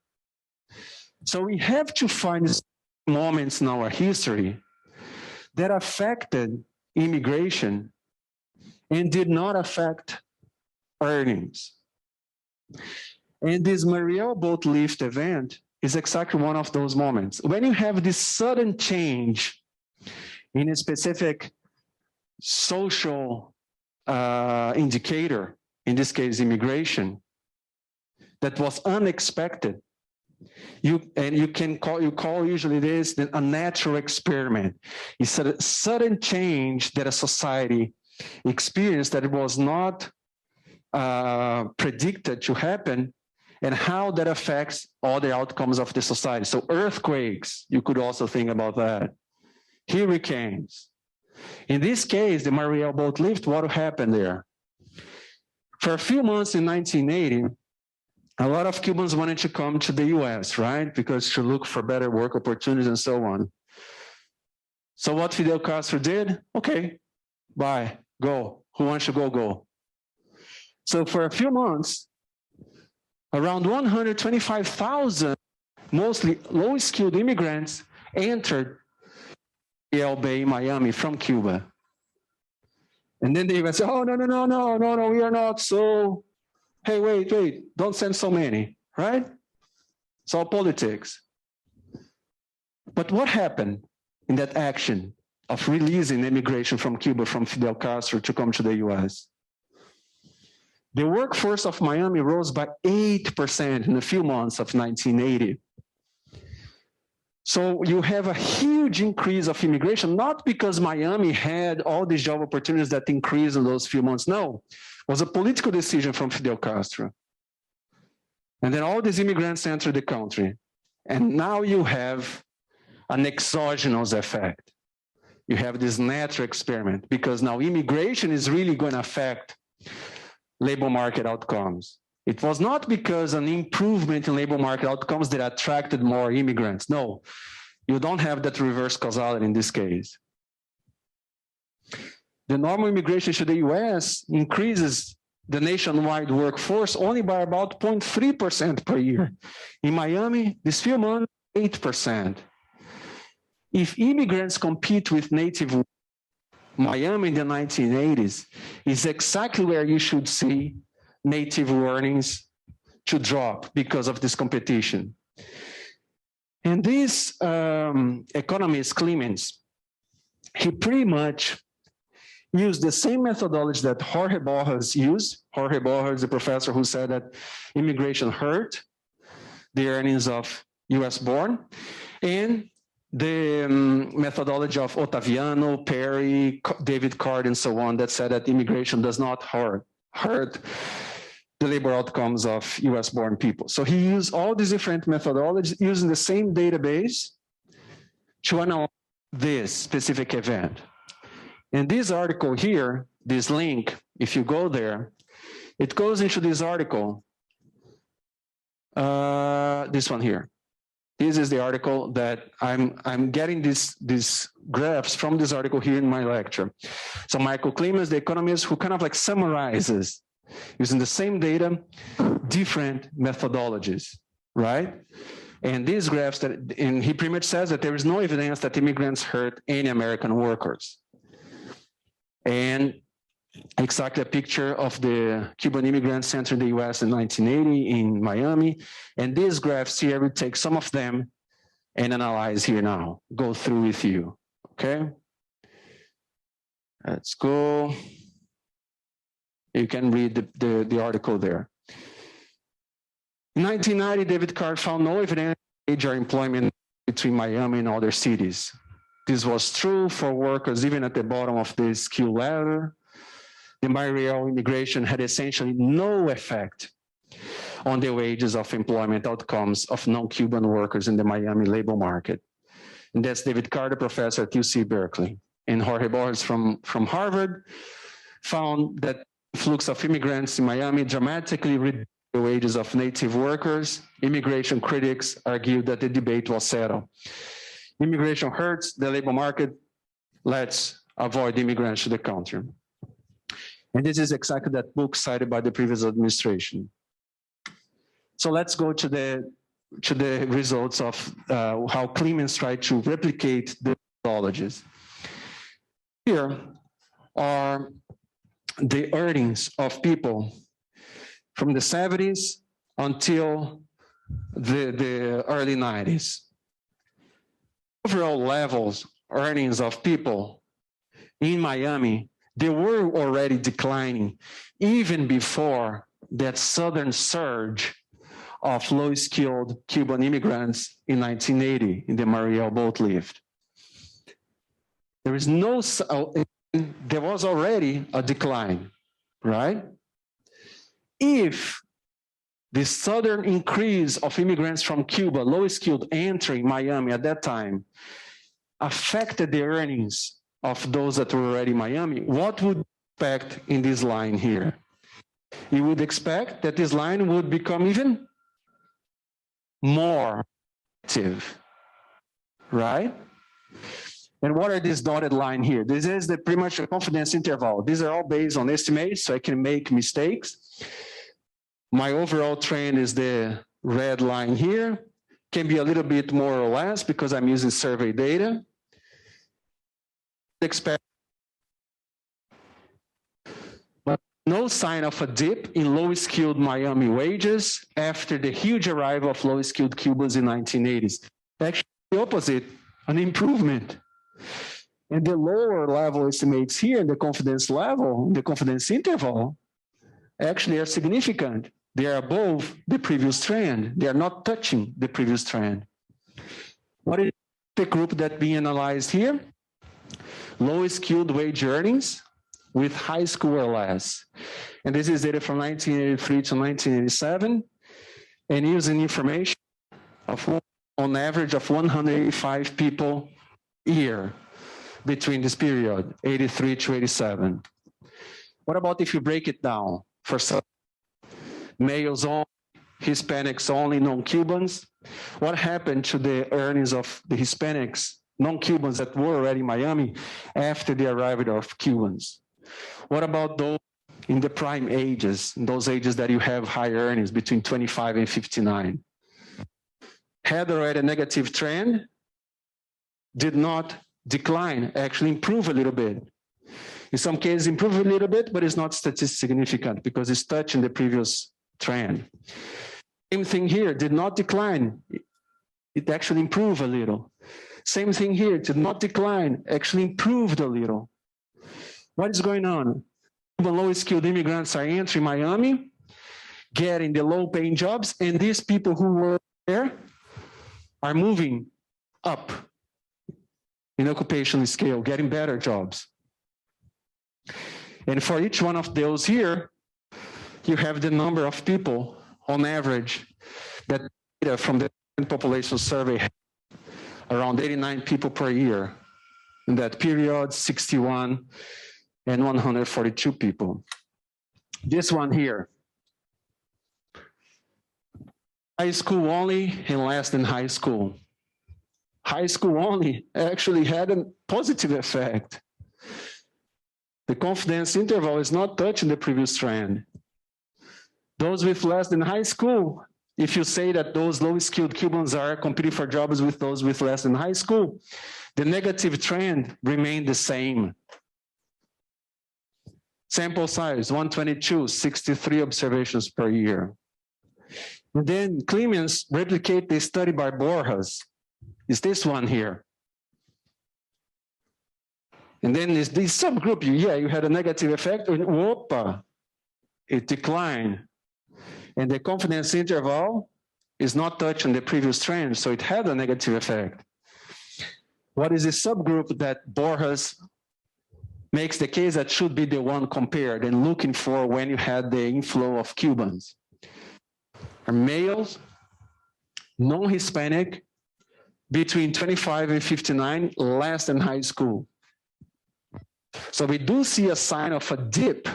So we have to find moments in our history that affected immigration and did not affect earnings. And this Mariel boat lift event is exactly one of those moments. When you have this sudden change in a specific social indicator, in this case, immigration, that was unexpected, you call usually this a natural experiment. It's a sudden change that a society experienced that it was not predicted to happen, and how that affects all the outcomes of the society. So earthquakes, you could also think about that. Hurricanes. In this case, the Mariel boat lift, what happened there? For a few months in 1980, a lot of Cubans wanted to come to the US, right? Because to look for better work opportunities and so on. So what Fidel Castro did? Okay, bye, go. Who wants to go, go. So for a few months, around 125,000, mostly low-skilled immigrants entered El Bay, Miami from Cuba. And then they would say, oh, no, we are not. So, hey, wait, don't send so many, right? It's all politics. But what happened in that action of releasing immigration from Cuba, from Fidel Castro, to come to the US. The workforce of Miami rose by 8% in a few months of 1980. So you have a huge increase of immigration, not because Miami had all these job opportunities that increased in those few months. No, it was a political decision from Fidel Castro. And then all these immigrants entered the country. And now you have an exogenous effect. You have this natural experiment, because now immigration is really going to affect labor market outcomes. It was not because an improvement in labor market outcomes that attracted more immigrants. No, you don't have that reverse causality in this case. The normal immigration to the US increases the nationwide workforce only by about 0.3% per year. In Miami, this few months, 8%. If immigrants compete with native, Miami in the 1980s is exactly where you should see native earnings to drop because of this competition. And this economist, Clemens, he pretty much used the same methodology that Jorge Borges used. Jorge Borges, the professor who said that immigration hurt the earnings of US-born, and the methodology of Ottaviano, Perry, David Card, and so on, that said that immigration does not hurt the labor outcomes of US-born people. So he used all these different methodologies using the same database to analyze this specific event. And this article here, this link, if you go there, it goes into this article, this one here. This is the article that I'm getting these graphs from this article here in my lecture. So Michael Clemens, the economist, who kind of like summarizes using the same data, different methodologies, right? And these graphs and he pretty much says that there is no evidence that immigrants hurt any American workers. And exactly a picture of the Cuban immigrants entering the US in 1980 in Miami. And these graphs here, we take some of them and analyze here now, go through with you, okay? Let's go. You can read the article there. In 1990, David Card found no evidence of wage or employment between Miami and other cities. This was true for workers even at the bottom of the skill ladder. The Mariel immigration had essentially no effect on the wages of employment outcomes of non-Cuban workers in the Miami labor market. And that's David Carter, professor at UC Berkeley. And Jorge Borges from Harvard found that influx of immigrants in Miami dramatically reduced the wages of native workers. Immigration critics argued that the debate was settled. Immigration hurts the labor market. Let's avoid immigrants to the country. And this is exactly that book cited by the previous administration. So let's go to the results of how Clemens tried to replicate the methodologies. Here are the earnings of people from the 70s until the early 90s. Overall levels, earnings of people in Miami, they were already declining even before that sudden surge of low-skilled Cuban immigrants in 1980 in the Mariel boat lift. There was already a decline, right? If the sudden increase of immigrants from Cuba, low-skilled, entering Miami at that time, affected the earnings of those that were already in Miami, what would you expect in this line here? You would expect that this line would become even more active, right? And what are these dotted line here? This is pretty much a confidence interval. These are all based on estimates, so I can make mistakes. My overall trend is the red line here. Can be a little bit more or less because I'm using survey data. Expect, but no sign of a dip in low-skilled Miami wages after the huge arrival of low-skilled Cubans in the 1980s. Actually, the opposite, an improvement. And the lower level estimates here in the confidence level, the confidence interval, actually are significant. They are above the previous trend. They are not touching the previous trend. What is the group that being analyzed here? Low skilled wage earnings with high school or less. And this is data from 1983 to 1987, and using information of on average of 185 people a year between this period, 83 to 87. What about if you break it down for some males only, Hispanics only, non-Cubans? What happened to the earnings of the Hispanics, non-Cubans that were already in Miami after the arrival of Cubans? What about those in the prime ages, those ages that you have high earnings between 25 and 59? Had already a negative trend, did not decline, actually improve a little bit. In some cases, improve a little bit, but it's not statistically significant because it's touching the previous trend. Same thing here, did not decline. It actually improved a little. Same thing here, did not decline, actually improved a little. What is going on? The low-skilled immigrants are entering Miami, getting the low-paying jobs, and these people who were there are moving up in occupational scale, getting better jobs. And for each one of those here, you have the number of people on average that data from the population survey, around 89 people per year. In that period, 61 and 142 people. This one here, high school only and less than high school. High school only actually had a positive effect. The confidence interval is not touching the previous trend. Those with less than high school, if you say that those low-skilled Cubans are competing for jobs with those with less than high school, the negative trend remained the same. Sample size, 122, 63 observations per year. And then Clemens replicate the study by Borjas. Is this one here. And then is this subgroup, yeah, you had a negative effect, and whoopa, it declined. And the confidence interval is not touching the previous trend, so it had a negative effect. What is the subgroup that Borjas makes the case that should be the one compared and looking for when you had the inflow of Cubans? Are males, non-Hispanic, between 25 and 59, less than high school. So we do see a sign of a dip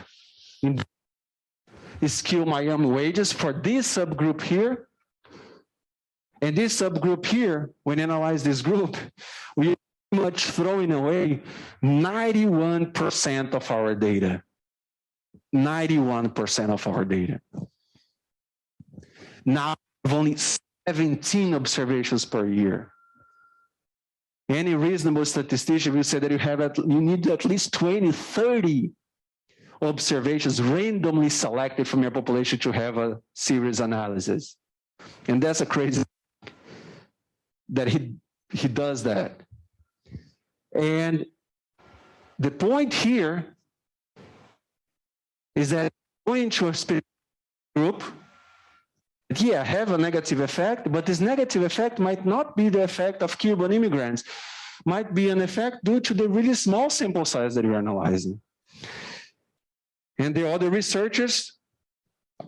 in skilled Miami wages for this subgroup here. And this subgroup here, when analyze this group, we are pretty much throwing away 91% of our data. 91% of our data. Now we have only 17 observations per year. Any reasonable statistician will say that you need at least 20, 30 observations randomly selected from your population to have a serious analysis. And that's a crazy that he does that. And the point here is that going to a specific group, yeah, have a negative effect, but this negative effect might not be the effect of Cuban immigrants, might be an effect due to the really small sample size that you're analyzing. And the other researchers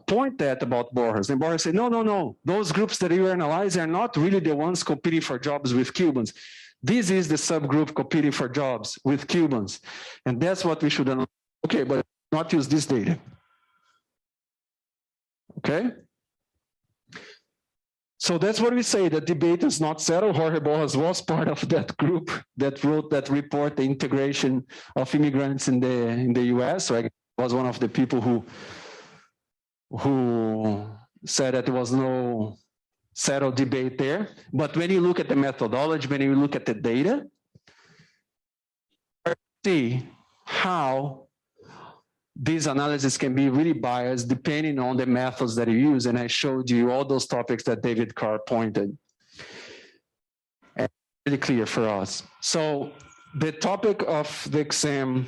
point that about Borjas. And Borjas said, no, those groups that you analyze are not really the ones competing for jobs with Cubans. This is the subgroup competing for jobs with Cubans. And that's what we should analyze. Okay, but not use this data. Okay? So that's what we say, the debate is not settled. Jorge Borjas was part of that group that wrote that report, the integration of immigrants in the US. So I was one of the people who said that there was no settled debate there. But when you look at the methodology, when you look at the data, you see how these analyses can be really biased depending on the methods that you use. And I showed you all those topics that David Carr pointed. And really clear for us. So The topic of the exam,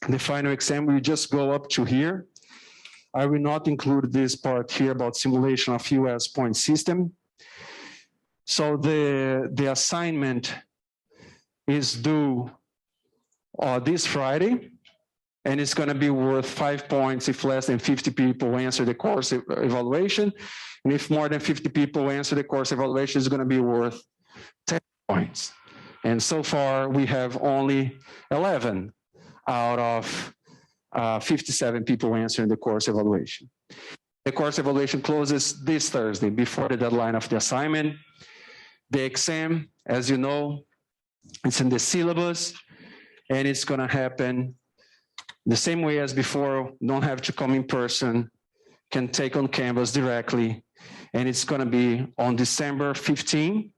the final exam, we just go up to here. I will not include this part here about simulation of US point system. So the assignment is due this Friday, and it's going to be worth 5 points if less than 50 people answer the course evaluation. And if more than 50 people answer the course evaluation, it's going to be worth 10 points. And so far, we have only 11 out of 57 people answering the course evaluation. The course evaluation closes this Thursday before the deadline of the assignment. The exam, as you know, it's in the syllabus, and it's going to happen the same way as before. Don't have to come in person, can take on Canvas directly, and it's going to be on December 15.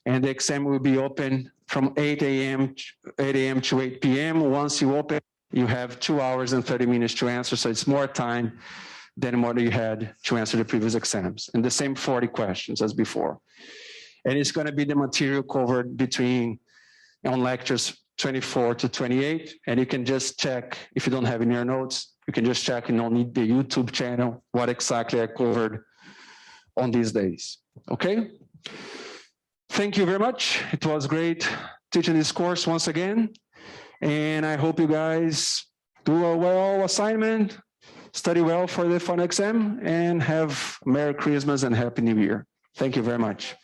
And the exam will be open from 8 a.m. to 8 p.m. Once you open, you have 2 hours and 30 minutes to answer, so it's more time than what you had to answer the previous exams, and the same 40 questions as before. And it's going to be the material covered between on lectures 24 to 28, and you can just check, if you don't have in your notes, you can just check in on the YouTube channel what exactly I covered on these days, okay? Thank you very much. It was great teaching this course once again, and I hope you guys do a well assignment, study well for the final exam, and have Merry Christmas and Happy New Year. Thank you very much.